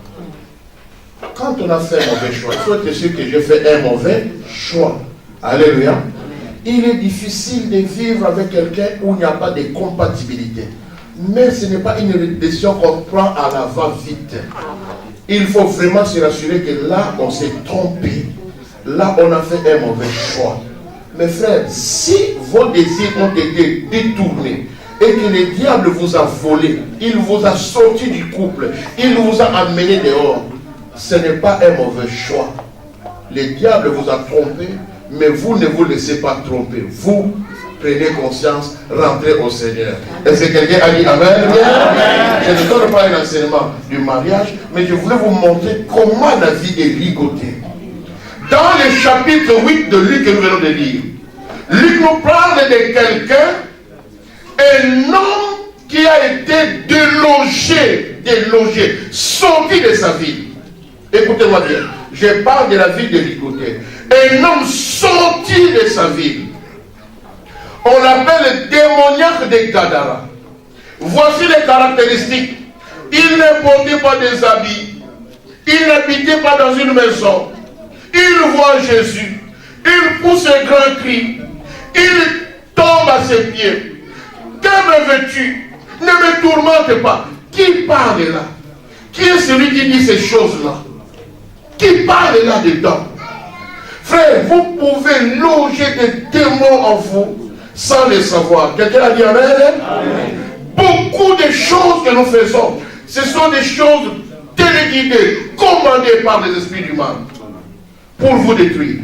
Quand on a fait un mauvais choix, il faut être sûr que j'ai fait un mauvais choix. Alléluia. Il est difficile de vivre avec quelqu'un où il n'y a pas de compatibilité. Mais ce n'est pas une décision qu'on prend à la va-vite. Il faut vraiment se rassurer que là, on s'est trompé. Là, on a fait un mauvais choix. Mes frères, si vos désirs ont été détournés et que le diable vous a volé, il vous a sorti du couple, il vous a amené dehors, ce n'est pas un mauvais choix. Le diable vous a trompé, mais vous ne vous laissez pas tromper. Vous prenez conscience, rentrez au Seigneur. Est-ce que quelqu'un a dit Amen? Amen. Je ne donne pas un enseignement du mariage, mais je voulais vous montrer comment la vie est ligotée. Dans le chapitre 8 de Luc que nous venons de lire, Luc nous parle de quelqu'un, un homme qui a été délogé, sorti de sa vie. Écoutez-moi bien, je parle de la vie de Nicodème. Un homme sorti de sa ville. On l'appelle le démoniaque de Gadara. Voici les caractéristiques. Il ne portait pas des habits. Il n'habitait pas dans une maison. Il voit Jésus. Il pousse un grand cri. Il tombe à ses pieds. Que me veux-tu? Ne me tourmente pas. Qui parle là? Qui est celui qui dit ces choses-là? Qui parle là-dedans? Frère, vous pouvez loger des démons en vous sans le savoir. Quelqu'un a dit Amen? Amen. Beaucoup de choses que nous faisons, ce sont des choses téléguidées, commandées par les esprits du mal pour vous détruire.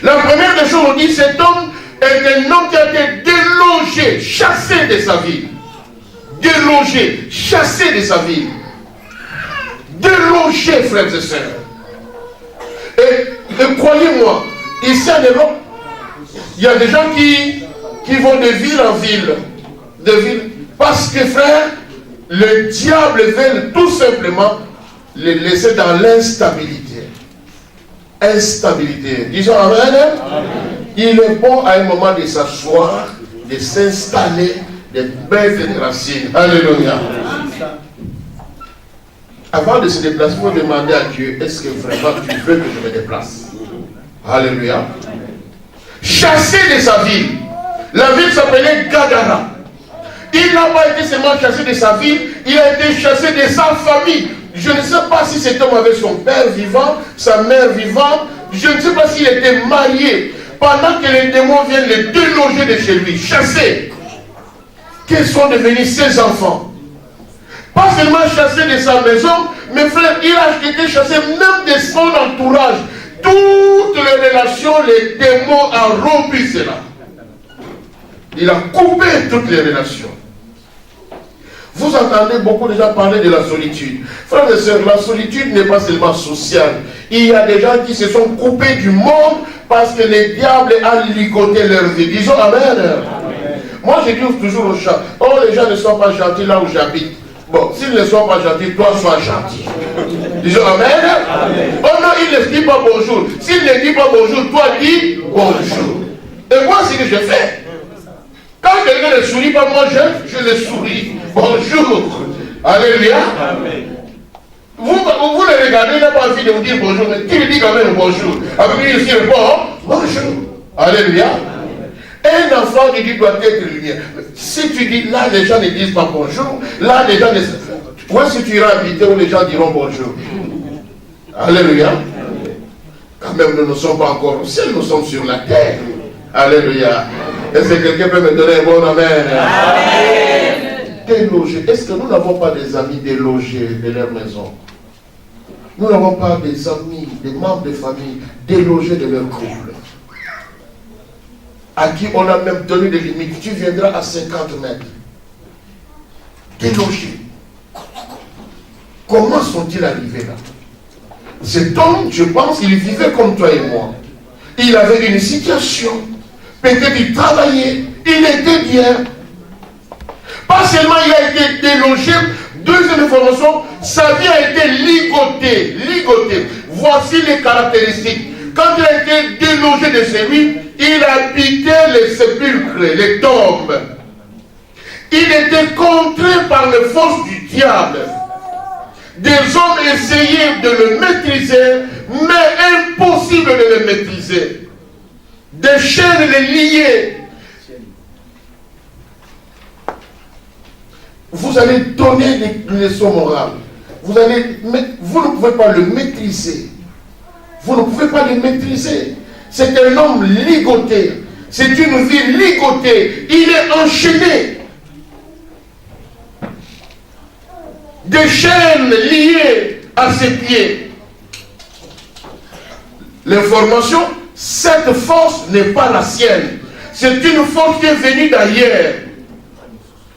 La première des choses, on dit, cet homme est un homme qui a été délogé, chassé de sa vie. Délogé, chassé de sa vie. Délogé, frères et sœurs. Et croyez-moi, ici en Europe, il y a des gens qui vont de ville en ville. Parce que, frère, le diable veut tout simplement les laisser dans l'instabilité. Instabilité. Disons Amen. Amen. Il est bon à un moment de s'asseoir, de s'installer, de mettre des racines. Alléluia. Avant de se déplacer, il faut demander à Dieu, est-ce que vraiment tu veux que je me déplace? Alléluia. Chassé de sa ville. La ville s'appelait Gadara. Il n'a pas été seulement chassé de sa ville, il a été chassé de sa famille. Je ne sais pas si cet homme avait son père vivant, sa mère vivante. Je ne sais pas s'il était marié. Pendant que les démons viennent le déloger de chez lui, chassé. Quels sont devenus ses enfants? Pas seulement chassé de sa maison, mais frère, il a été chassé même de son entourage. toutes les relations, les démons ont rompu cela. Il a coupé toutes les relations. Vous entendez beaucoup de gens parler de la solitude. Frères et sœurs, la solitude n'est pas seulement sociale. Il y a des gens qui se sont coupés du monde parce que le diable a ligoté leur vie. Disons Amen. Amen. Moi, je dis toujours aux gens, oh, les gens ne sont pas gentils là où j'habite. Bon, s'ils ne sont pas gentils, toi, sois gentil. Disons Amen. Amen. Oh non, il ne dit pas bonjour. S'il ne dit pas bonjour, toi, dis bonjour. Et moi, c'est ce que je fais. Quand quelqu'un ne sourit pas, moi, je le souris. Bonjour. Alléluia. Amen. Vous le regardez, il n'a pas envie de vous dire bonjour, mais qui lui dit quand même bonjour? Avec lui, il répond bonjour. Alléluia. Un enfant qui dit doit être lumière. Si tu dis là, les gens ne disent pas bonjour, là, les gens ne. Où est-ce que tu iras habiter où les gens diront bonjour? Alléluia. Quand même, nous ne sommes pas encore au ciel, nous sommes sur la terre. Alléluia. Est-ce que quelqu'un peut me donner un bon amen? Amen. Délogés. Est-ce que nous n'avons pas des amis délogés de leur maison? Nous n'avons pas des amis, des membres de famille délogés de leur couple, à qui on a même donné des limites. Tu viendras à 50 mètres. Délogés. Comment sont-ils arrivés là? Cet homme, je pense, il vivait comme toi et moi. Il avait une situation. Peut-être il travaillait. Il était bien. Pas seulement il a été délogé. Deuxième information, sa vie a été ligotée. Ligotée. Voici les caractéristiques. Quand il a été délogé de chez lui, il habitait les sépulcres, les tombes. Il était contraint par les forces du diable. Des hommes essayaient de le maîtriser, mais impossible de le maîtriser. Des chaînes les liaient. Vous allez donner des leçons morales. Vous ne pouvez pas le maîtriser. Vous ne pouvez pas le maîtriser. C'est un homme ligoté. C'est une vie ligotée. Il est enchaîné. Des chaînes liées à ses pieds. L'information, cette force n'est pas la sienne. C'est une force qui est venue d'ailleurs.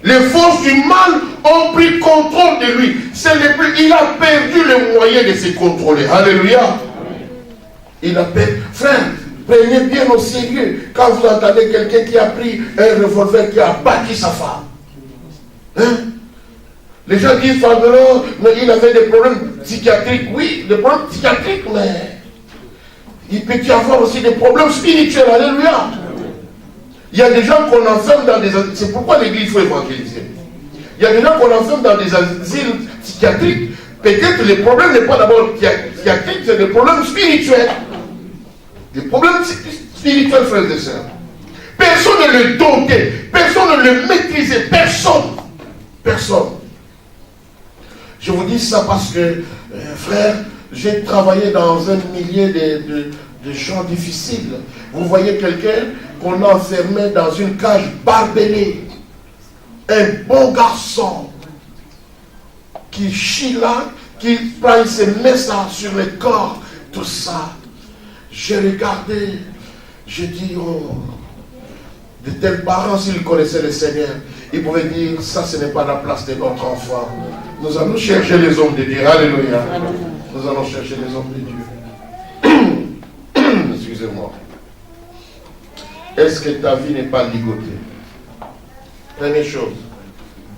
Les forces du mal ont pris contrôle de lui. Il a perdu le moyen de se contrôler. Alléluia. Il a perdu. Frère, prenez bien au sérieux quand vous entendez quelqu'un qui a pris un revolver qui a battu sa femme. Hein? Les gens disent, mais il avait des problèmes psychiatriques. Oui, des problèmes psychiatriques, mais il peut y avoir aussi des problèmes spirituels. Alléluia. Il y a des gens qu'on enferme dans des asiles. C'est pourquoi l'église faut évangéliser. Il y a des gens qu'on enferme dans des asiles psychiatriques. Peut-être le problème n'est pas d'abord psychiatrique, c'est des problèmes spirituels. Des problèmes spirituels, frères et sœurs. Personne ne le domptait. Personne ne le maîtrisait. Personne. Personne. Je vous dis ça parce que, frère, j'ai travaillé dans un milieu de gens difficiles. Vous voyez quelqu'un qu'on a enfermé dans une cage barbelée. Un bon garçon qui chie là, qui prend, il se met ça sur le corps, tout ça. J'ai regardé, j'ai dit, oh, de tels parents, s'ils connaissaient le Seigneur, ils pouvaient dire, ça ce n'est pas la place de notre enfant. Nous allons chercher les hommes de Dieu. Alléluia. Nous allons chercher les hommes de Dieu. Excusez-moi. Est-ce que ta vie n'est pas ligotée? Première chose,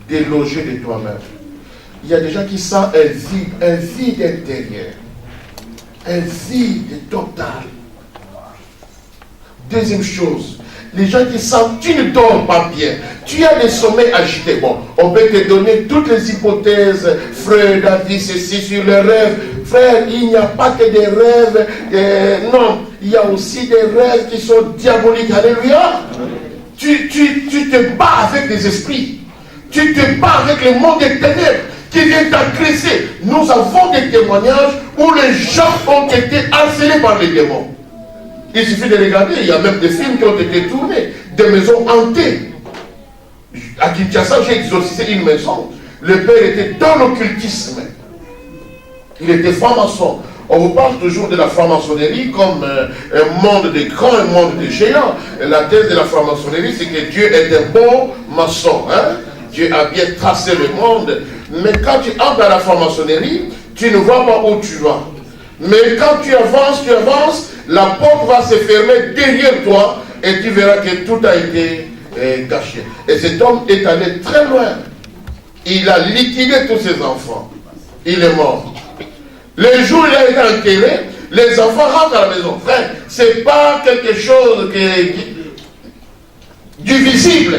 délogée de toi-même. Il y a des gens qui sentent un vide intérieur. Un vide total. Deuxième chose, les gens qui sentent, tu ne dors pas bien, tu as des sommeils agités. Bon, on peut te donner toutes les hypothèses. Freud a dit ceci sur les rêves. Frère, il n'y a pas que des rêves. Non, il y a aussi des rêves qui sont diaboliques. Alléluia. Tu te bats avec des esprits. Tu te bats avec le monde des ténèbres qui vient t'agresser. Nous avons des témoignages où les gens ont été harcelés par les démons. Il suffit de regarder, il y a même des films qui ont été tournés, des maisons hantées. À Kinshasa, j'ai exorcisé une maison. Le père était dans l'occultisme. Il était franc-maçon. On vous parle toujours de la franc-maçonnerie comme un monde de grands, un monde de géants. La thèse de la franc-maçonnerie, c'est que Dieu est un bon maçon. Hein? Dieu a bien tracé le monde. Mais quand tu entres dans la franc-maçonnerie, tu ne vois pas où tu vas. Mais quand tu avances, la porte va se fermer derrière toi et tu verras que tout a été caché. Et cet homme est allé très loin. Il a liquidé tous ses enfants. Il est mort. Le jour où il a été enterré, les enfants rentrent à la maison. Frère, ce n'est pas quelque chose du visible.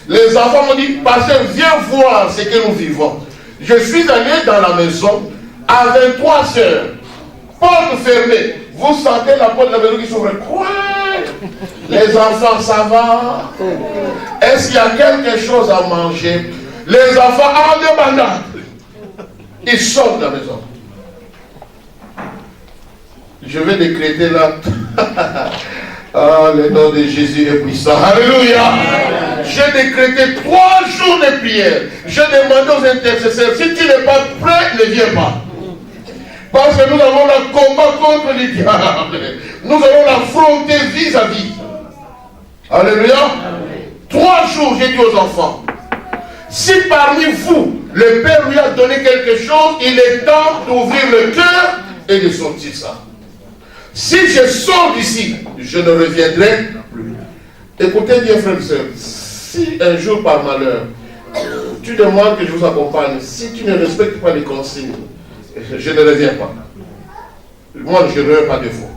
Les enfants m'ont dit, pasteur, viens voir ce que nous vivons. Je suis allé dans la maison à 23 heures. Porte fermée. Vous sentez la porte de la maison qui s'ouvre. Quoi? Les enfants, ça va? Est-ce qu'il y a quelque chose à manger? Les enfants en demandant. Ils sortent de la maison. Je vais décréter là. Ah, le nom de Jésus est puissant. Alléluia. J'ai décrété 3 jours de prière. Je demande aux intercesseurs, si tu n'es pas prêt, ne viens pas. Parce que nous avons le combat contre les diables. Nous allons l'affronter vis-à-vis. Alléluia. 3 jours, j'ai dit aux enfants. Si parmi vous, le Père lui a donné quelque chose, il est temps d'ouvrir le cœur et de sortir ça. Si je sors d'ici, je ne reviendrai plus. Écoutez bien, frères et sœurs, si un jour par malheur, tu demandes que je vous accompagne, si tu ne respectes pas les consignes, je ne reviens pas. Moi, je ne reviens pas de vous.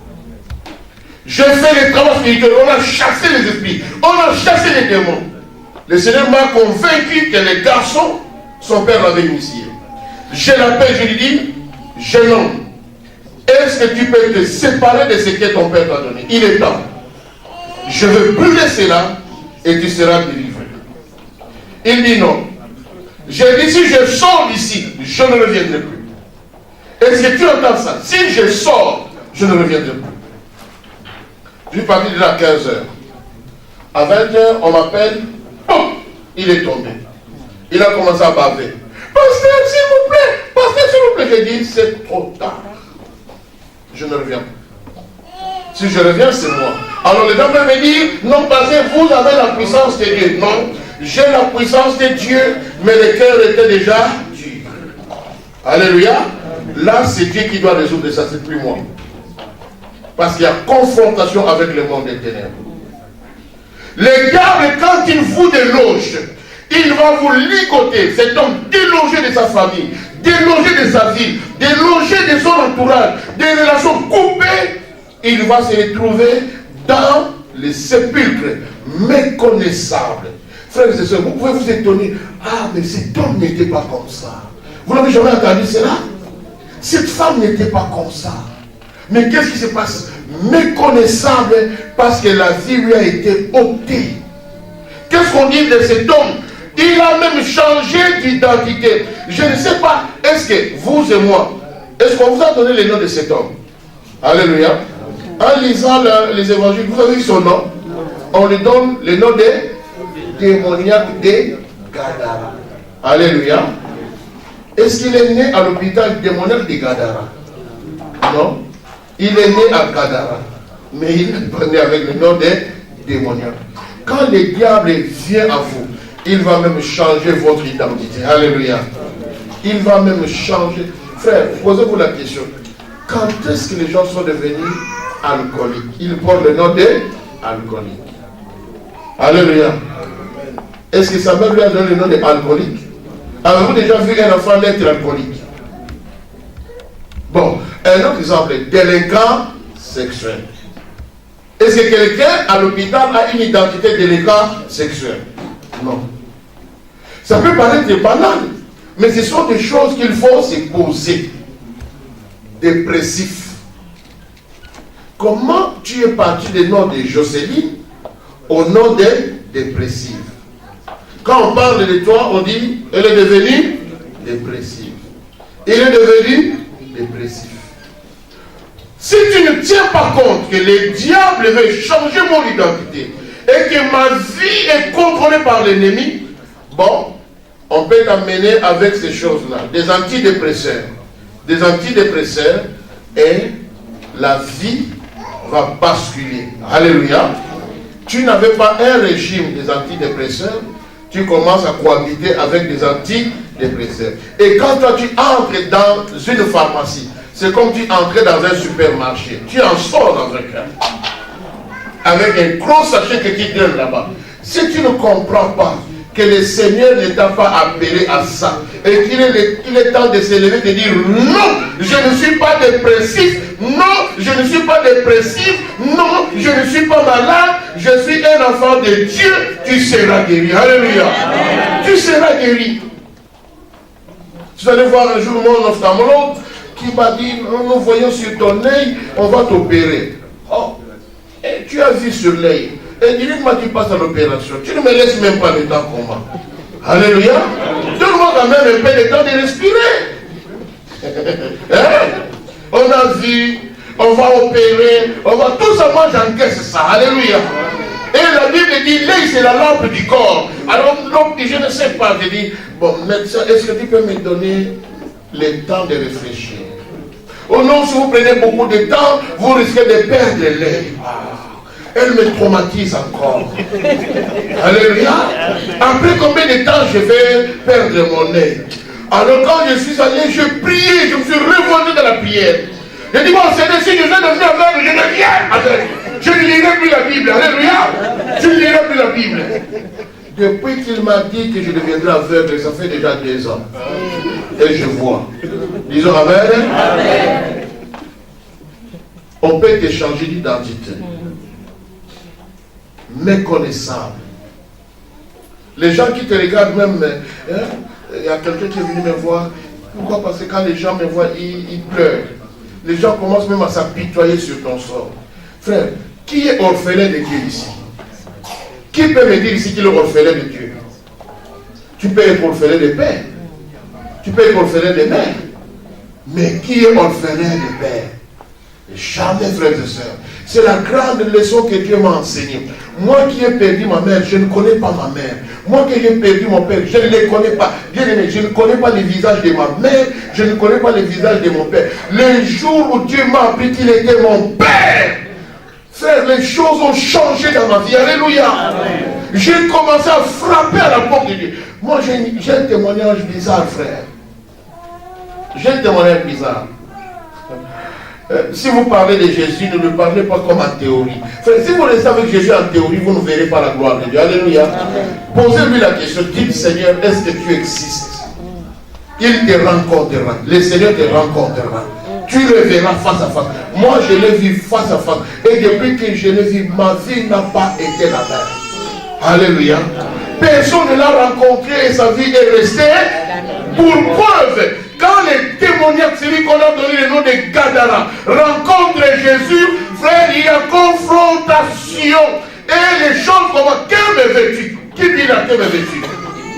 Je fais le travail spirituel, on a chassé les esprits, on a chassé les démons. Le Seigneur m'a convaincu que les garçons, son père l'avait initié. Je l'appelle, je lui dis, jeune homme, est-ce que tu peux te séparer de ce que ton père t'a donné? Il est temps. Je veux brûler cela et tu seras délivré. Il dit non. J'ai dit, si je sors d'ici, je ne reviendrai plus. Est-ce que tu entends ça? Si je sors, je ne reviendrai plus. Je suis parti de là à 15h. À 20h, on m'appelle. Oh, il est tombé. Il a commencé à baver. Pasteur, s'il vous plaît. Pasteur, s'il vous plaît. J'ai dit, c'est trop tard. Je ne reviens pas. Si je reviens, c'est moi. Alors les gens peuvent me dire, non, pasteur, vous avez la puissance de Dieu. Non, j'ai la puissance de Dieu, mais le cœur était déjà dur. Alléluia. Là, c'est Dieu qui doit résoudre ça, c'est plus moi. Parce qu'il y a confrontation avec le monde des ténèbres. Le diable, quand il vous déloge, il va vous ligoter. Cet homme délogé de sa famille, délogé de sa vie, délogé de son entourage, des relations coupées, il va se retrouver dans les sépulcres méconnaissables. Frères et sœurs, vous pouvez vous étonner. Ah, mais cet homme n'était pas comme ça. Vous n'avez jamais entendu cela? Cette femme n'était pas comme ça. Mais qu'est-ce qui se passe? Méconnaissable parce que la vie lui a été ôtée. Qu'est-ce qu'on dit de cet homme? Il a même changé d'identité. Je ne sais pas, est-ce que vous et moi, est-ce qu'on vous a donné le nom de cet homme? Alléluia. En lisant les évangiles, vous avez vu son nom? On lui donne le nom de démoniaque de Gadara. Alléluia. Est-ce qu'il est né à l'hôpital démoniaque de Gadara? Non. Il est né à Gadara. Mais il n'est pas né avec le nom de démoniaque. Quand le diable vient à vous, il va même changer votre identité. Alléluia. Il va même changer. Frère, posez-vous la question. Quand est-ce que les gens sont devenus alcooliques? Ils portent le nom d'alcoolique. Alléluia. Est-ce que sa mère lui a donné le nom d'alcoolique? Avez-vous déjà vu un enfant naître alcoolique? Bon, un autre exemple, délinquant sexuel. Est-ce que quelqu'un à l'hôpital a une identité délinquant sexuel? Non. Ça peut paraître banal, mais ce sont des choses qu'il faut se poser. Dépressif. Comment tu es parti du nom de Jocelyne au nom de dépressive? Quand on parle de toi, on dit elle est devenue dépressive. Il est devenu dépressif. Si tu ne tiens pas compte que le diable veut changer mon identité et que ma vie est contrôlée par l'ennemi, bon, on peut t'amener avec ces choses-là. Des antidépresseurs. Des antidépresseurs et la vie va basculer. Alléluia. Tu n'avais pas un régime des antidépresseurs, tu commences à cohabiter avec des antidépresseurs. Et quand toi tu entres dans une pharmacie, c'est comme tu entrais dans un supermarché. Tu en sors dans un cas. Avec un gros sachet que tu donnes là-bas. Si tu ne comprends pas que le Seigneur ne t'a pas appelé à ça, et qu'il est temps de s'élever et de dire non, je ne suis pas dépressif, non, je ne suis pas dépressif, non, je ne suis pas malade, je suis un enfant de Dieu, tu seras guéri. Alléluia. Tu seras guéri. Vous allez voir un jour mon ophtalmologue qui m'a dit, nous voyons sur ton œil, on va t'opérer. Oh, et tu as vu sur l'œil. Et dis-moi, tu passes à l'opération. Tu ne me laisses même pas le temps comment. Alléluia. Donne-moi quand même un peu de temps de respirer. Hein? On a vu, on va opérer, on va tout ça, moi j'encaisse ça. Alléluia. Et la Bible dit, l'œil c'est la lampe du corps. Alors l'homme dit, je ne sais pas. Je dis, bon médecin, est-ce que tu peux me donner le temps de réfléchir? Oh non, si vous prenez beaucoup de temps, vous risquez de perdre l'œil. Elle me traumatise encore. Alléluia. Après combien de temps je vais perdre mon œil? Alors quand je suis allé, je priais, je me suis revolté dans la prière. Je dis, bon Seigneur, si je viens de venir aveugle, je ne viens. Je ne lirai plus la Bible. Alléluia. Je ne lirai plus la Bible. Depuis qu'il m'a dit que je deviendrai aveugle, ça fait déjà 2 ans. Et je vois. Disons amen. On peut échanger d'identité. Méconnaissable. Les gens qui te regardent même, il y a quelqu'un qui est venu me voir. Pourquoi? Parce que quand les gens me voient, ils pleurent. Les gens commencent même à s'apitoyer sur ton sort. Frère, qui est orphelin de Dieu ici? Qui peut me dire ici qu'il est orphelin de Dieu? Tu peux être orphelin de père. Tu peux être orphelin de mère. Mais qui est orphelin de père? Jamais, frères et sœurs. C'est la grande leçon que Dieu m'a enseignée. Moi qui ai perdu ma mère, je ne connais pas ma mère. Moi qui ai perdu mon père, je ne les connais pas. Bien aimé, je ne connais pas le visage de ma mère, je ne connais pas le visage de mon père. Le jour où Dieu m'a appris qu'il était mon père, frère, les choses ont changé dans ma vie. Alléluia. J'ai commencé à frapper à la porte de Dieu. Moi, j'ai un témoignage bizarre, frère. J'ai un témoignage bizarre. Si vous parlez de Jésus, ne le parlez pas comme en théorie. Frère, si vous restez avec Jésus en théorie, vous ne verrez pas la gloire de Dieu. Alléluia. Posez-lui la question. Dites, Seigneur, est-ce que tu existes? Il te rencontrera. Le Seigneur te rencontrera. Tu le verras face à face. Moi, je l'ai vu face à face. Et depuis que je l'ai vu, ma vie n'a pas été la même. Alléluia. Personne ne l'a rencontré et sa vie est restée. Pour preuve, quand les démoniaques, celui qu'on a donné le nom de Gadara, rencontre Jésus, frère, il y a confrontation. Et les choses comme que me veux-tu? Qui dit là, que me veux-tu?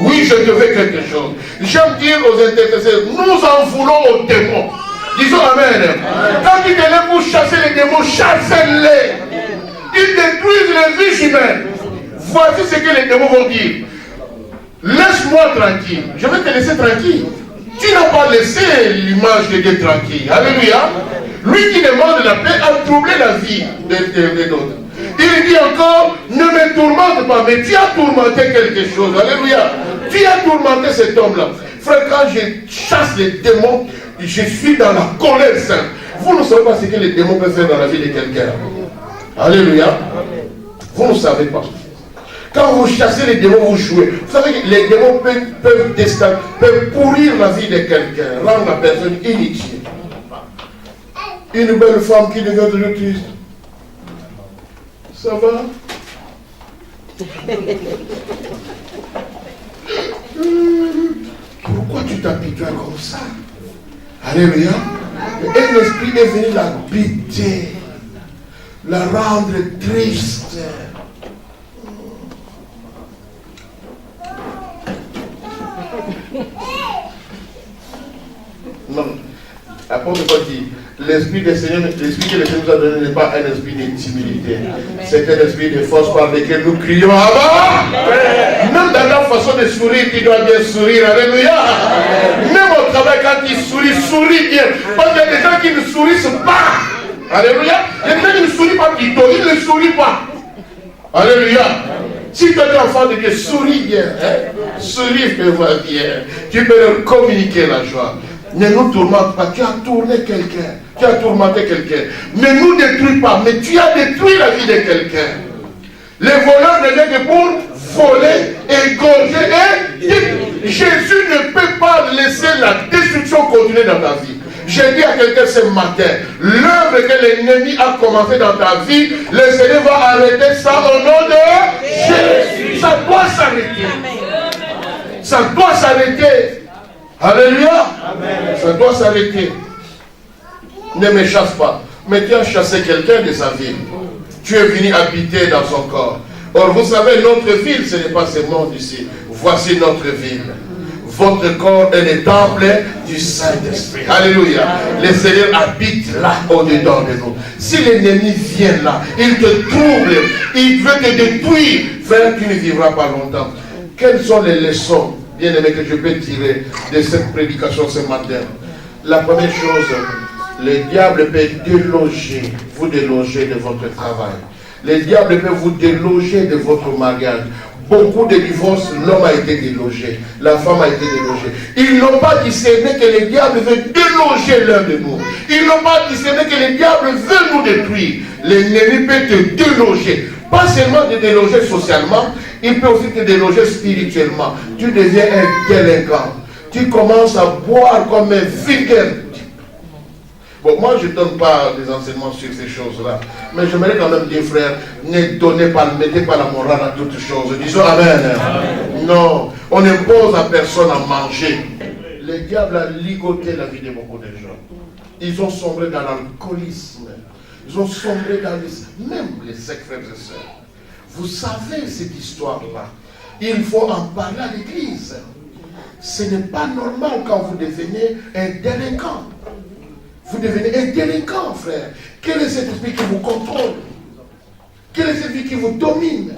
Oui, je te veux quelque chose. J'aime dire aux intercesseurs, nous en voulons aux démons. Disons amen. Quand ils viennent pour chasser les démons, chassez-les. Ils détruisent les vies humaines. Voici ce que les démons vont dire. Laisse-moi tranquille. Je vais te laisser tranquille. Tu n'as pas laissé l'image de Dieu tranquille. Alléluia. Lui qui demande la paix a troublé la vie des autres. Il dit encore, ne me tourmente pas, mais tu as tourmenté quelque chose. Alléluia. Tu as tourmenté cet homme-là. Frère, quand je chasse les démons, je suis dans la colère sainte. Vous ne savez pas ce que les démons peuvent faire dans la vie de quelqu'un. Alléluia. Vous ne savez pas. Quand vous chassez les démons, vous jouez. Vous savez que les démons peuvent pourrir la vie de quelqu'un, rendre la personne inutile. Une belle femme qui devient de triste. Ça va? Pourquoi tu t'apitoies comme ça? Alléluia. Un esprit est venu l'habiter, la rendre triste. Non. L'apôtre Paul dit, l'esprit du Seigneur, l'esprit que le Seigneur nous a donné n'est pas un esprit de timidité. C'est un esprit de force par lequel nous crions Abba. Même dans la façon de sourire, tu dois bien sourire. Alléluia. Même au travail, quand il sourit bien. Parce qu'il y a des gens qui ne sourissent pas. Alléluia. Il y a des gens qui ne sourient pas plutôt, ils ne sourient pas. Alléluia. Si tu es enfant de Dieu, souris bien. Hein? Souris, fais-moi bien. Tu peux leur communiquer la joie. Ne nous tourmente pas. Tu as tourné quelqu'un. Tu as tourmenté quelqu'un. Ne nous détruis pas. Mais tu as détruit la vie de quelqu'un. Les voleurs ne viennent que pour voler, égorger et Jésus ne peut pas laisser la destruction continuer dans ta vie. J'ai dit à quelqu'un ce matin, l'œuvre que l'ennemi a commencé dans ta vie, le Seigneur va arrêter ça au nom de Jésus. Ça doit s'arrêter. Ça doit s'arrêter. Alléluia. Ça doit s'arrêter. Ne me chasse pas. Mais tu as chassé quelqu'un de sa ville. Tu es venu habiter dans son corps. Or, vous savez, notre ville, ce n'est pas ce monde ici. Voici notre ville. Votre corps est le temple du Saint-Esprit. Alléluia. Le Seigneur habite là, au-dedans de nous. Si l'ennemi vient là, il te trouble, il veut te détruire, frère, tu ne vivras pas longtemps. Quelles sont les leçons, bien aimés, que je peux tirer de cette prédication ce matin? La première chose, le diable peut vous déloger de votre travail. Le diable peut vous déloger de votre mariage. Beaucoup de divorces, l'homme a été délogé, la femme a été délogée. Ils n'ont pas discerné que le diable veut déloger l'un de nous. Ils n'ont pas discerné que le diable veut nous détruire. L'ennemi peut te déloger. Pas seulement te déloger socialement, il peut aussi te déloger spirituellement. Tu deviens un délinquant. Tu commences à boire comme un vulgaire. Bon, moi je ne donne pas des enseignements sur ces choses-là. Mais j'aimerais quand même dire, frère, mettez pas la morale à toutes choses. Disons amen. Amen. Non, on n'impose à personne à manger. Le diable a ligoté la vie de beaucoup de gens. Ils ont sombré dans l'alcoolisme. Ils ont sombré dans même les sectes, frères et sœurs. Vous savez cette histoire-là. Il faut en parler à l'église. Ce n'est pas normal quand vous devenez un délinquant. Vous devenez un délinquant, frère. Quel est cet esprit qui vous contrôle? Quel est cet esprit qui vous domine?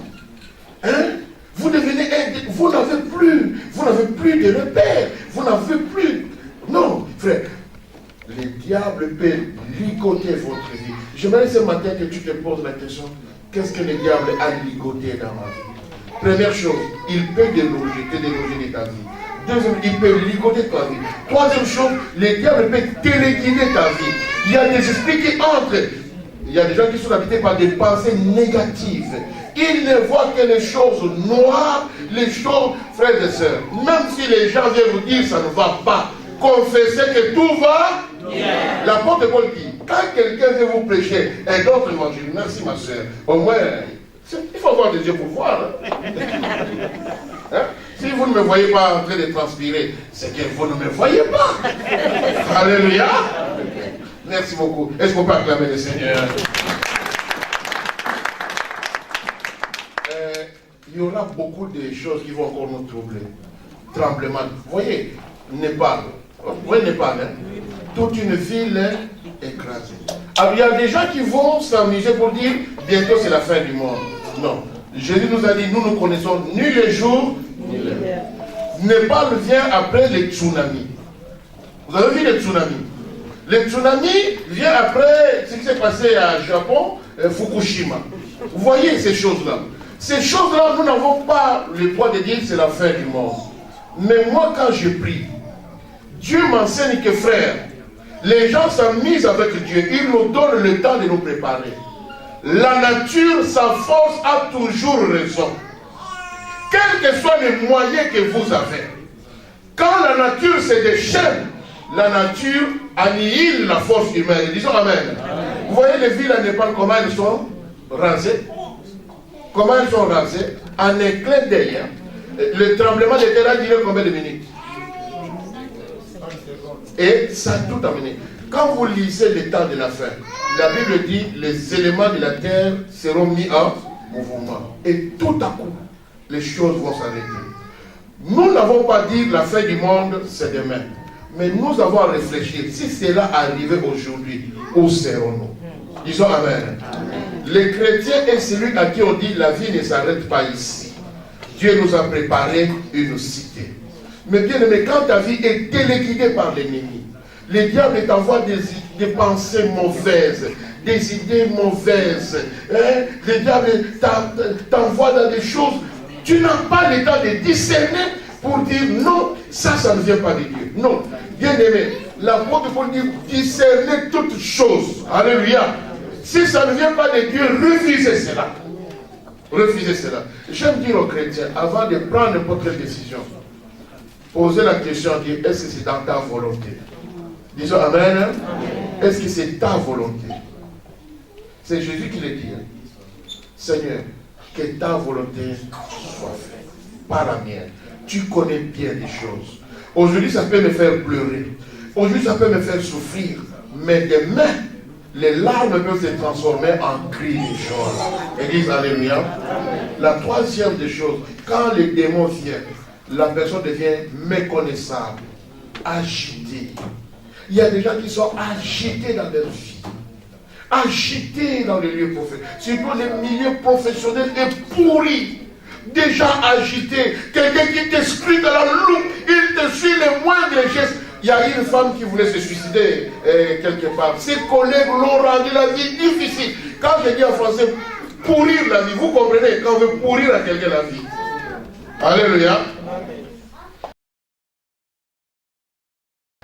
Hein? Vous devenez vous n'avez plus de repères. Vous n'avez plus. Non, frère. Le diable peut ligoter votre vie. J'aimerais ce matin que tu te poses la question, qu'est-ce que le diable a ligoté dans ma vie? Première chose, il peut te déloger de ta vie. Deuxième, il peut ligoter ta vie. Troisième chose, le diable peut téléguider ta vie. Il y a des esprits qui entrent. Il y a des gens qui sont habités par des pensées négatives. Ils ne voient que les choses noires, les choses, frères et sœurs. Même si les gens viennent vous dire ça ne va pas, confessez que tout va bien. L'apôtre Paul dit, quand quelqu'un vient vous prêcher un autre évangile, merci ma soeur, au moins, il faut avoir des yeux pour voir. Hein? Si vous ne me voyez pas en train de transpirer, c'est que vous ne me voyez pas. Alléluia. Merci beaucoup. Est-ce qu'on peut acclamer le Seigneur? Il y aura beaucoup de choses qui vont encore nous troubler. Tremblement. Vous voyez, Népal. Vous voyez Népal, hein? Toute une ville écrasée. Alors, il y a des gens qui vont s'amuser pour dire bientôt c'est la fin du monde. Non. Jésus nous a dit, nous ne connaissons ni les jours, ni l'heure. Népal vient après les tsunamis. Vous avez vu les tsunamis? Les tsunamis viennent après ce qui s'est passé à Japon, Fukushima. Vous voyez ces choses-là. Ces choses-là, nous n'avons pas le droit de dire c'est la fin du monde. Mais moi, quand je prie, Dieu m'enseigne que, frère, les gens s'amusent avec Dieu. Il nous donne le temps de nous préparer. La nature, sa force, a toujours raison. Quels que soient les moyens que vous avez. Quand la nature se déchaîne, la nature annihile la force humaine. Disons amen. Amen. Vous voyez les villes à Népal, comment elles sont rasées? Comment elles sont rasées? En un clin d'œil. Le tremblement de terre a duré combien de minutes? Et ça a tout amené. Quand vous lisez le temps de la fin, la Bible dit les éléments de la terre seront mis en mouvement. Et tout à coup, les choses vont s'arrêter. Nous n'avons pas dit la fin du monde, c'est demain. Mais nous avons à réfléchir. Si cela arrivait aujourd'hui, où serons-nous? Disons amen. Amen. Les chrétiens est celui à qui on dit la vie ne s'arrête pas ici. Dieu nous a préparé une cité. Mais bien aimé, quand ta vie est téléguidée par l'ennemi, le diable t'envoie des pensées mauvaises, des idées mauvaises. Hein? Le diable t'envoie dans des choses. Tu n'as pas le temps de discerner pour dire non, ça ne vient pas de Dieu. Non. Bien aimé, l'apôtre Paul dit discerner toutes choses. Alléluia. Si ça ne vient pas de Dieu, refusez cela. Refusez cela. J'aime dire aux chrétiens, avant de prendre n'importe quelle décision, posez la question, dire est-ce que c'est dans ta volonté? Disons Amen. Amen. Est-ce que c'est ta volonté? C'est Jésus qui le dit. Hein? Seigneur, que ta volonté soit faite, pas la mienne. Tu connais bien les choses. Aujourd'hui, ça peut me faire pleurer. Aujourd'hui, ça peut me faire souffrir. Mais demain, les larmes peuvent se transformer en cris de joie. Église, alléluia. La troisième des choses, quand les démons viennent, la personne devient méconnaissable, agitée. Il y a des gens qui sont agités dans leur vie, agités dans les lieux professionnels. Surtout les milieux professionnels et pourris. Déjà agité, quelqu'un qui t'exclut dans la loupe, il te suit les moindres gestes. Il y a une femme qui voulait se suicider quelque part. Ses collègues l'ont rendu la vie difficile. Quand je dis en français pourrir la vie, vous comprenez, quand on veut pourrir à quelqu'un la vie. Alléluia.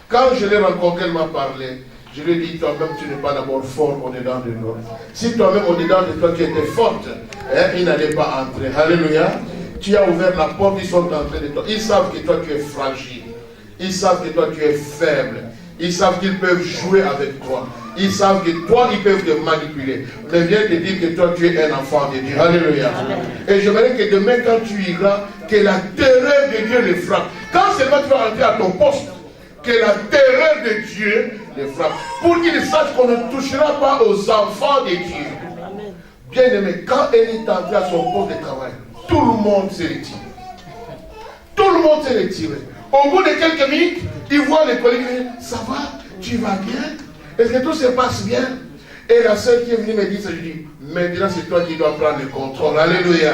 Quand je l'ai rencontré, elle m'a parlé. Je lui ai dit, toi-même, tu n'es pas d'abord fort au-dedans de nous. Si toi-même, au-dedans de toi, tu étais forte, il n'allait pas entrer. Alléluia. Tu as ouvert la porte, ils sont entrés de toi. Ils savent que toi, tu es fragile. Ils savent que toi, tu es faible. Ils savent qu'ils peuvent jouer avec toi. Ils savent que toi, ils peuvent te manipuler. Mais viens te dire que toi, tu es un enfant de Dieu. Alléluia. Amen. Et j'aimerais que demain, quand tu iras, que la terreur de Dieu les frappe. Quand seulement tu vas entrer à ton poste, que la terreur de Dieu les frappe. Pour qu'ils sachent qu'on ne touchera pas aux enfants de Dieu. Bien aimé, quand elle est entrée à son poste de travail, tout le monde s'est retiré. Tout le monde s'est retiré. Au bout de quelques minutes, il voit les collègues dire, ça va, tu vas bien? Est-ce que tout se passe bien? Et la sœur qui est venue me dire ça, je dis, maintenant c'est toi qui dois prendre le contrôle. Alléluia.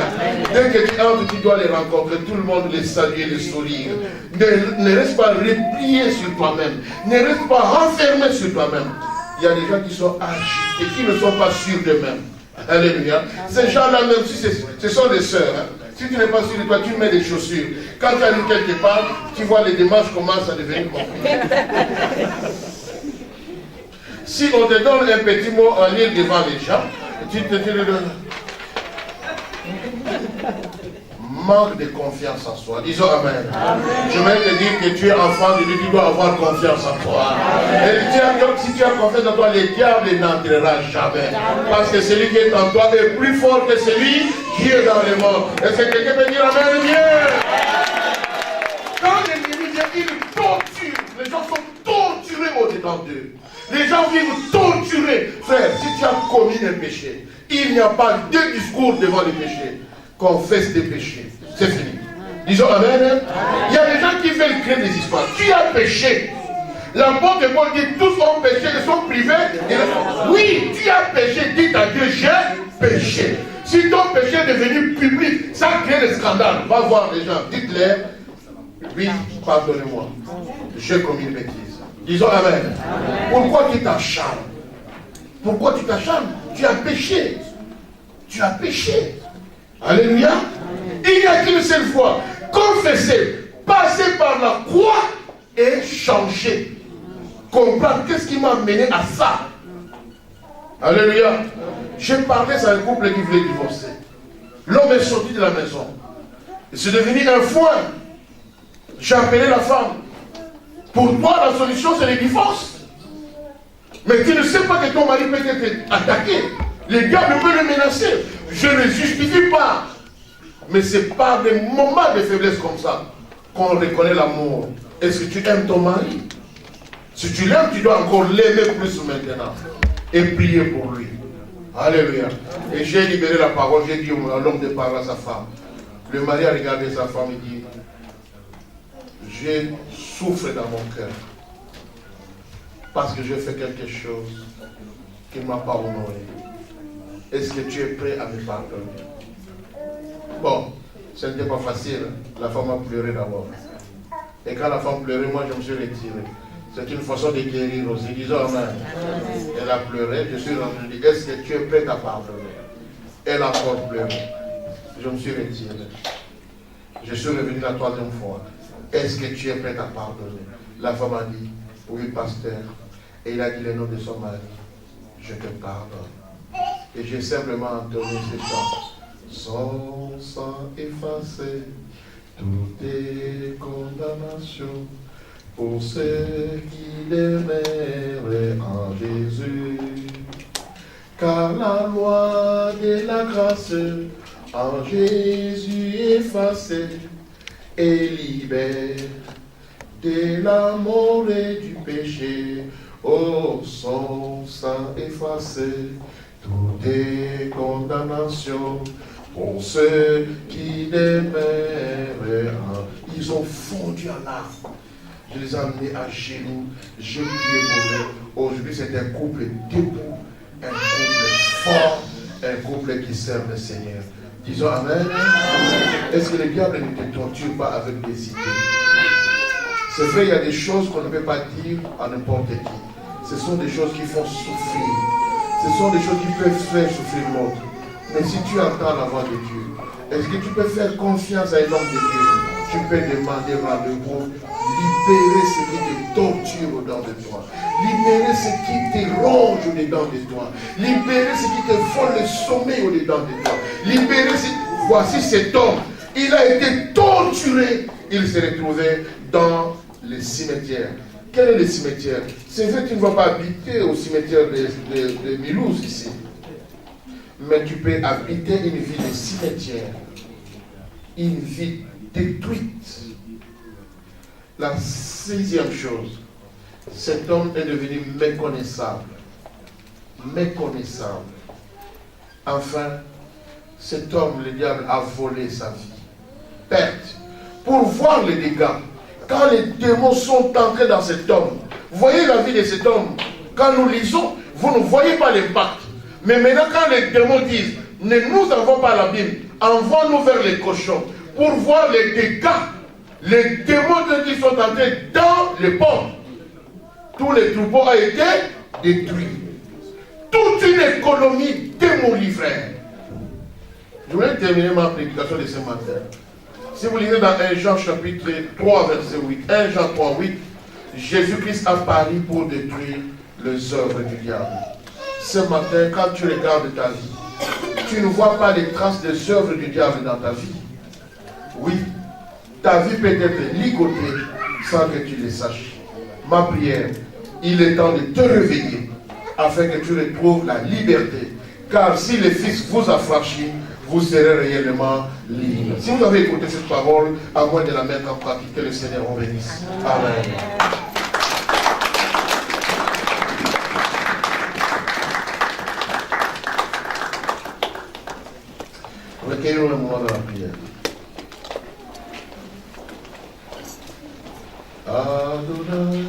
Dès que tu entres, tu dois les rencontrer, tout le monde les saluer, les sourire. Ne reste pas replié sur toi-même. Ne reste pas renfermé sur toi-même. Il y a des gens qui sont agités, qui ne sont pas sûrs d'eux-mêmes. Alléluia. Ces gens-là, même si ce sont des sœurs, hein. Si tu n'es pas sûr de toi, tu mets des chaussures. Quand tu arrives quelque part, tu vois les démarches commencent à devenir compliquées. Si on te donne un petit mot en lire devant les gens, tu te dis manque de confiance en soi. Disons Amen. Amen. Je vais te dire que tu es enfant de Dieu, tu dois avoir confiance en toi. Amen. Et si tu as confiance en toi, le diable n'entrera jamais. Amen. Parce que celui qui est en toi est plus fort que celui qui est dans le monde. Est-ce que quelqu'un peut dire Amen? Bien. Quand l'ennemi vient, il torture. Les gens sont torturés au-dedans d'eux. Les gens vivent torturés. Frère, si tu as commis un péché, il n'y a pas deux discours devant le péché. Confesse tes péchés. C'est fini. Disons Amen. Amen. Il y a des gens qui veulent créer des histoires. Tu as péché. L'apôtre Paul dit tous ont péché, ils sont privés. Oui, tu as péché. Dis à Dieu, j'ai péché. Si ton péché est devenu public, ça crée des scandales. Va voir les gens. Dites-leur, oui, pardonnez-moi. J'ai commis une bêtise. Disons Amen. Amen. Pourquoi tu t'acharnes? Pourquoi tu t'acharnes? Tu as péché. Tu as péché. Alléluia. Amen. Il n'y a qu'une seule fois. Confesser, passer par la croix et changer. Comprendre qu'est-ce qui m'a mené à ça. Alléluia. J'ai parlé à un couple qui voulait divorcer. L'homme est sorti de la maison. C'est devenu un foin. J'ai appelé la femme. Pour toi, la solution, c'est le divorce. Mais tu ne sais pas que ton mari peut être attaqué. Le diable peut le menacer. Je ne justifie pas. Mais c'est par des moments de faiblesse comme ça qu'on reconnaît l'amour. Est-ce que tu aimes ton mari? Si tu l'aimes, tu dois encore l'aimer plus maintenant. Et prier pour lui. Alléluia. Et j'ai libéré la parole. J'ai dit à l'homme de parler à sa femme. Le mari a regardé sa femme et dit, je souffre dans mon cœur. Parce que j'ai fait quelque chose qui ne m'a pas honoré. Est-ce que tu es prêt à me pardonner? Bon, ce n'était pas facile. La femme a pleuré d'abord. Et quand la femme pleurait, moi je me suis retiré. C'est une façon de guérir aussi. Disons amen. Elle a pleuré, je suis rendu. Est-ce que tu es prête à pardonner? Elle a encore pleuré. Je me suis retiré. Je suis revenu la troisième fois. Est-ce que tu es prête à pardonner? La femme a dit, oui, pasteur. Et il a dit le nom de son mari. Je te pardonne. Et j'ai simplement entonné ce chant. Son sang effacé, toutes tes condamnations, pour ceux qui demeurent en Jésus. Car la loi de la grâce en Jésus effacée et libère de la mort et du péché. Oh, son sang effacé, toutes tes condamnations, pour ceux qui demeurent en... Ils ont fondu en larmes. Je les ai amenés à genoux. Je priais pour eux. Aujourd'hui, c'est un couple debout, un couple fort, un couple qui sert le Seigneur. Disons amen. Est-ce que le diable ne te torture pas avec des idées? C'est vrai, il y a des choses qu'on ne peut pas dire à n'importe qui. Ce sont des choses qui font souffrir. Ce sont des choses qui peuvent faire souffrir l'autre. Mais si tu entends la voix de Dieu, est-ce que tu peux faire confiance à un homme de Dieu? Tu peux demander rendez-vous, libérer ce qui te torture au-dedans de toi, libérer ce qui te ronge au-dedans de toi, libérer ce qui te vole le sommeil au-dedans de toi, libérer ce... Voici cet homme, il a été torturé, il s'est retrouvé dans le cimetière. Quel est le cimetière? C'est vrai que tu ne vas pas habiter au cimetière de Milouz ici. Mais tu peux habiter une vie de cimetière. Une vie détruite. La sixième chose, cet homme est devenu méconnaissable. Méconnaissable. Enfin, cet homme, le diable, a volé sa vie. Perte. Pour voir les dégâts. Quand les démons sont entrés dans cet homme, voyez la vie de cet homme. Quand nous lisons, vous ne voyez pas l'impact. Mais maintenant, quand les démons disent, ne nous envoie pas la Bible, envoie-nous vers les cochons, pour voir les dégâts, les démons qui sont entrés dans les pommes. Tous les troupeaux ont été détruits. Toute une économie démolie, frère. Je voulais terminer ma prédication de ce matin. Si vous lisez dans 1 Jean chapitre 3, verset 8, 1 Jean 3, 8, Jésus-Christ a paru pour détruire les œuvres du diable. Ce matin, quand tu regardes ta vie, tu ne vois pas les traces des œuvres du diable dans ta vie. Oui, ta vie peut être ligotée sans que tu le saches. Ma prière, il est temps de te réveiller afin que tu retrouves la liberté. Car si le Fils vous a franchi, vous serez réellement libre. Si vous avez écouté cette parole, à moins de la mettre en pratique, que le Seigneur vous bénisse. Amen. Recueillons le moment de la prière. Adonai,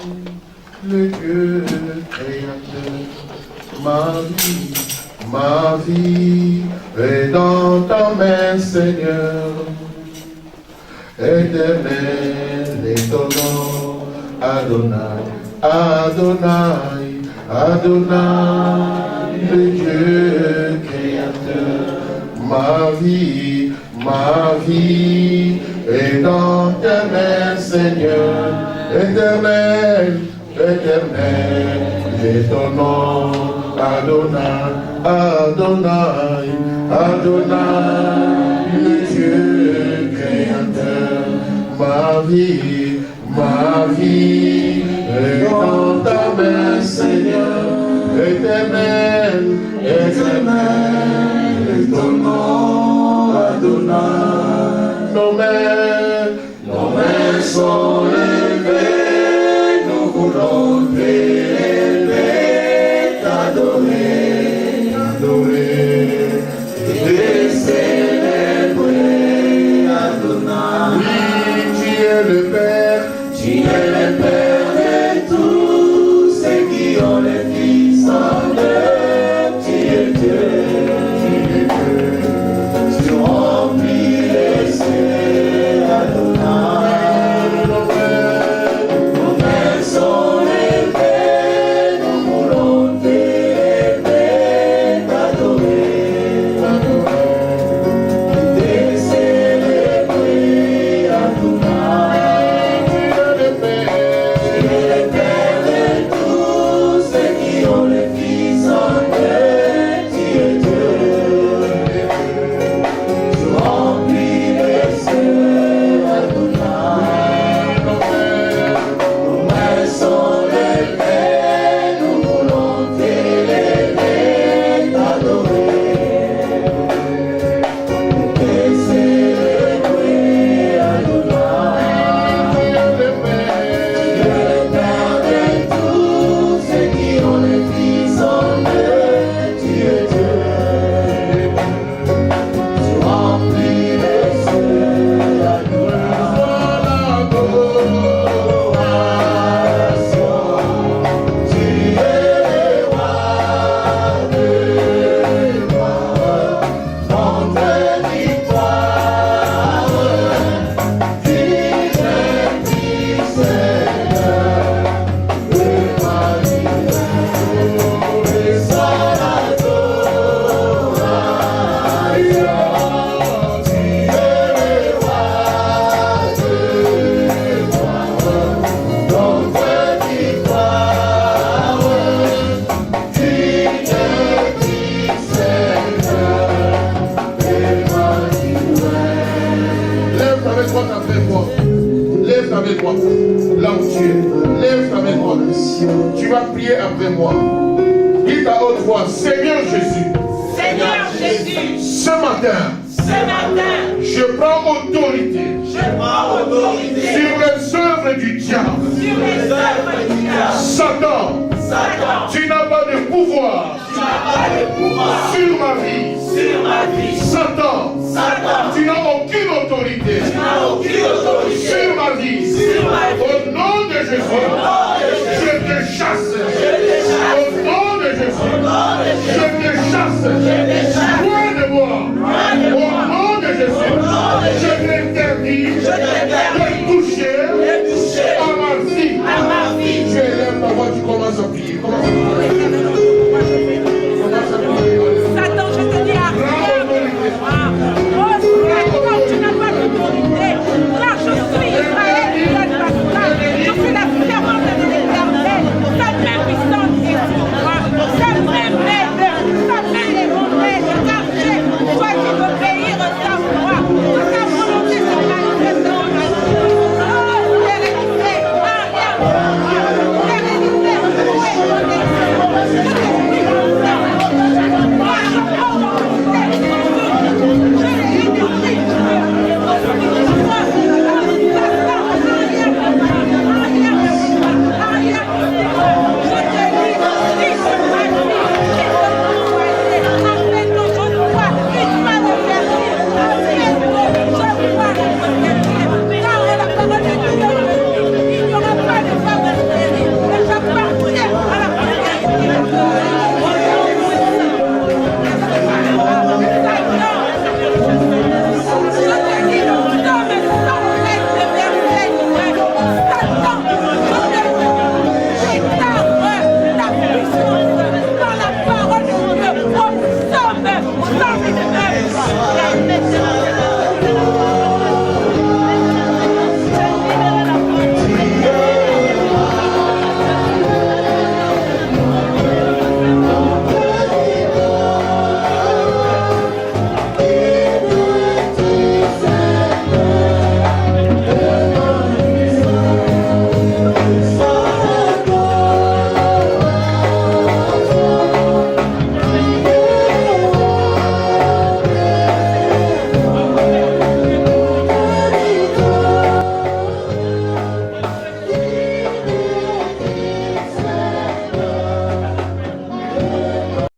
le Dieu créateur, ma vie est dans ta main, Seigneur. Éternel, étonnant, Adonai, Adonai, Adonai, le Dieu créateur. Ma vie est dans tes mains, Seigneur. Éternel, éternel, étonnant, Adonai, Adonai, Adonai, le Dieu créateur. Ma vie est dans ta main, Seigneur. Éternel, éternel, étonnant, Adonai. Nos mains sont levées, nous voulons t'élever, t'adorer, et te célébrer, Adonai. Oui, tu es le Père, de tous ceux qui ont les fils en eux, tu es Dieu. Tu remplis les cieux, Adonai. Tu vas prier après moi. Dis à haute voix, Seigneur Jésus. Seigneur Jésus, Ce matin, je prends autorité sur les œuvres du diable. Satan, tu n'as pas de pouvoir sur ma vie. Satan, tu n'as aucune autorité sur ma vie. Au nom de Jésus, je te chasse.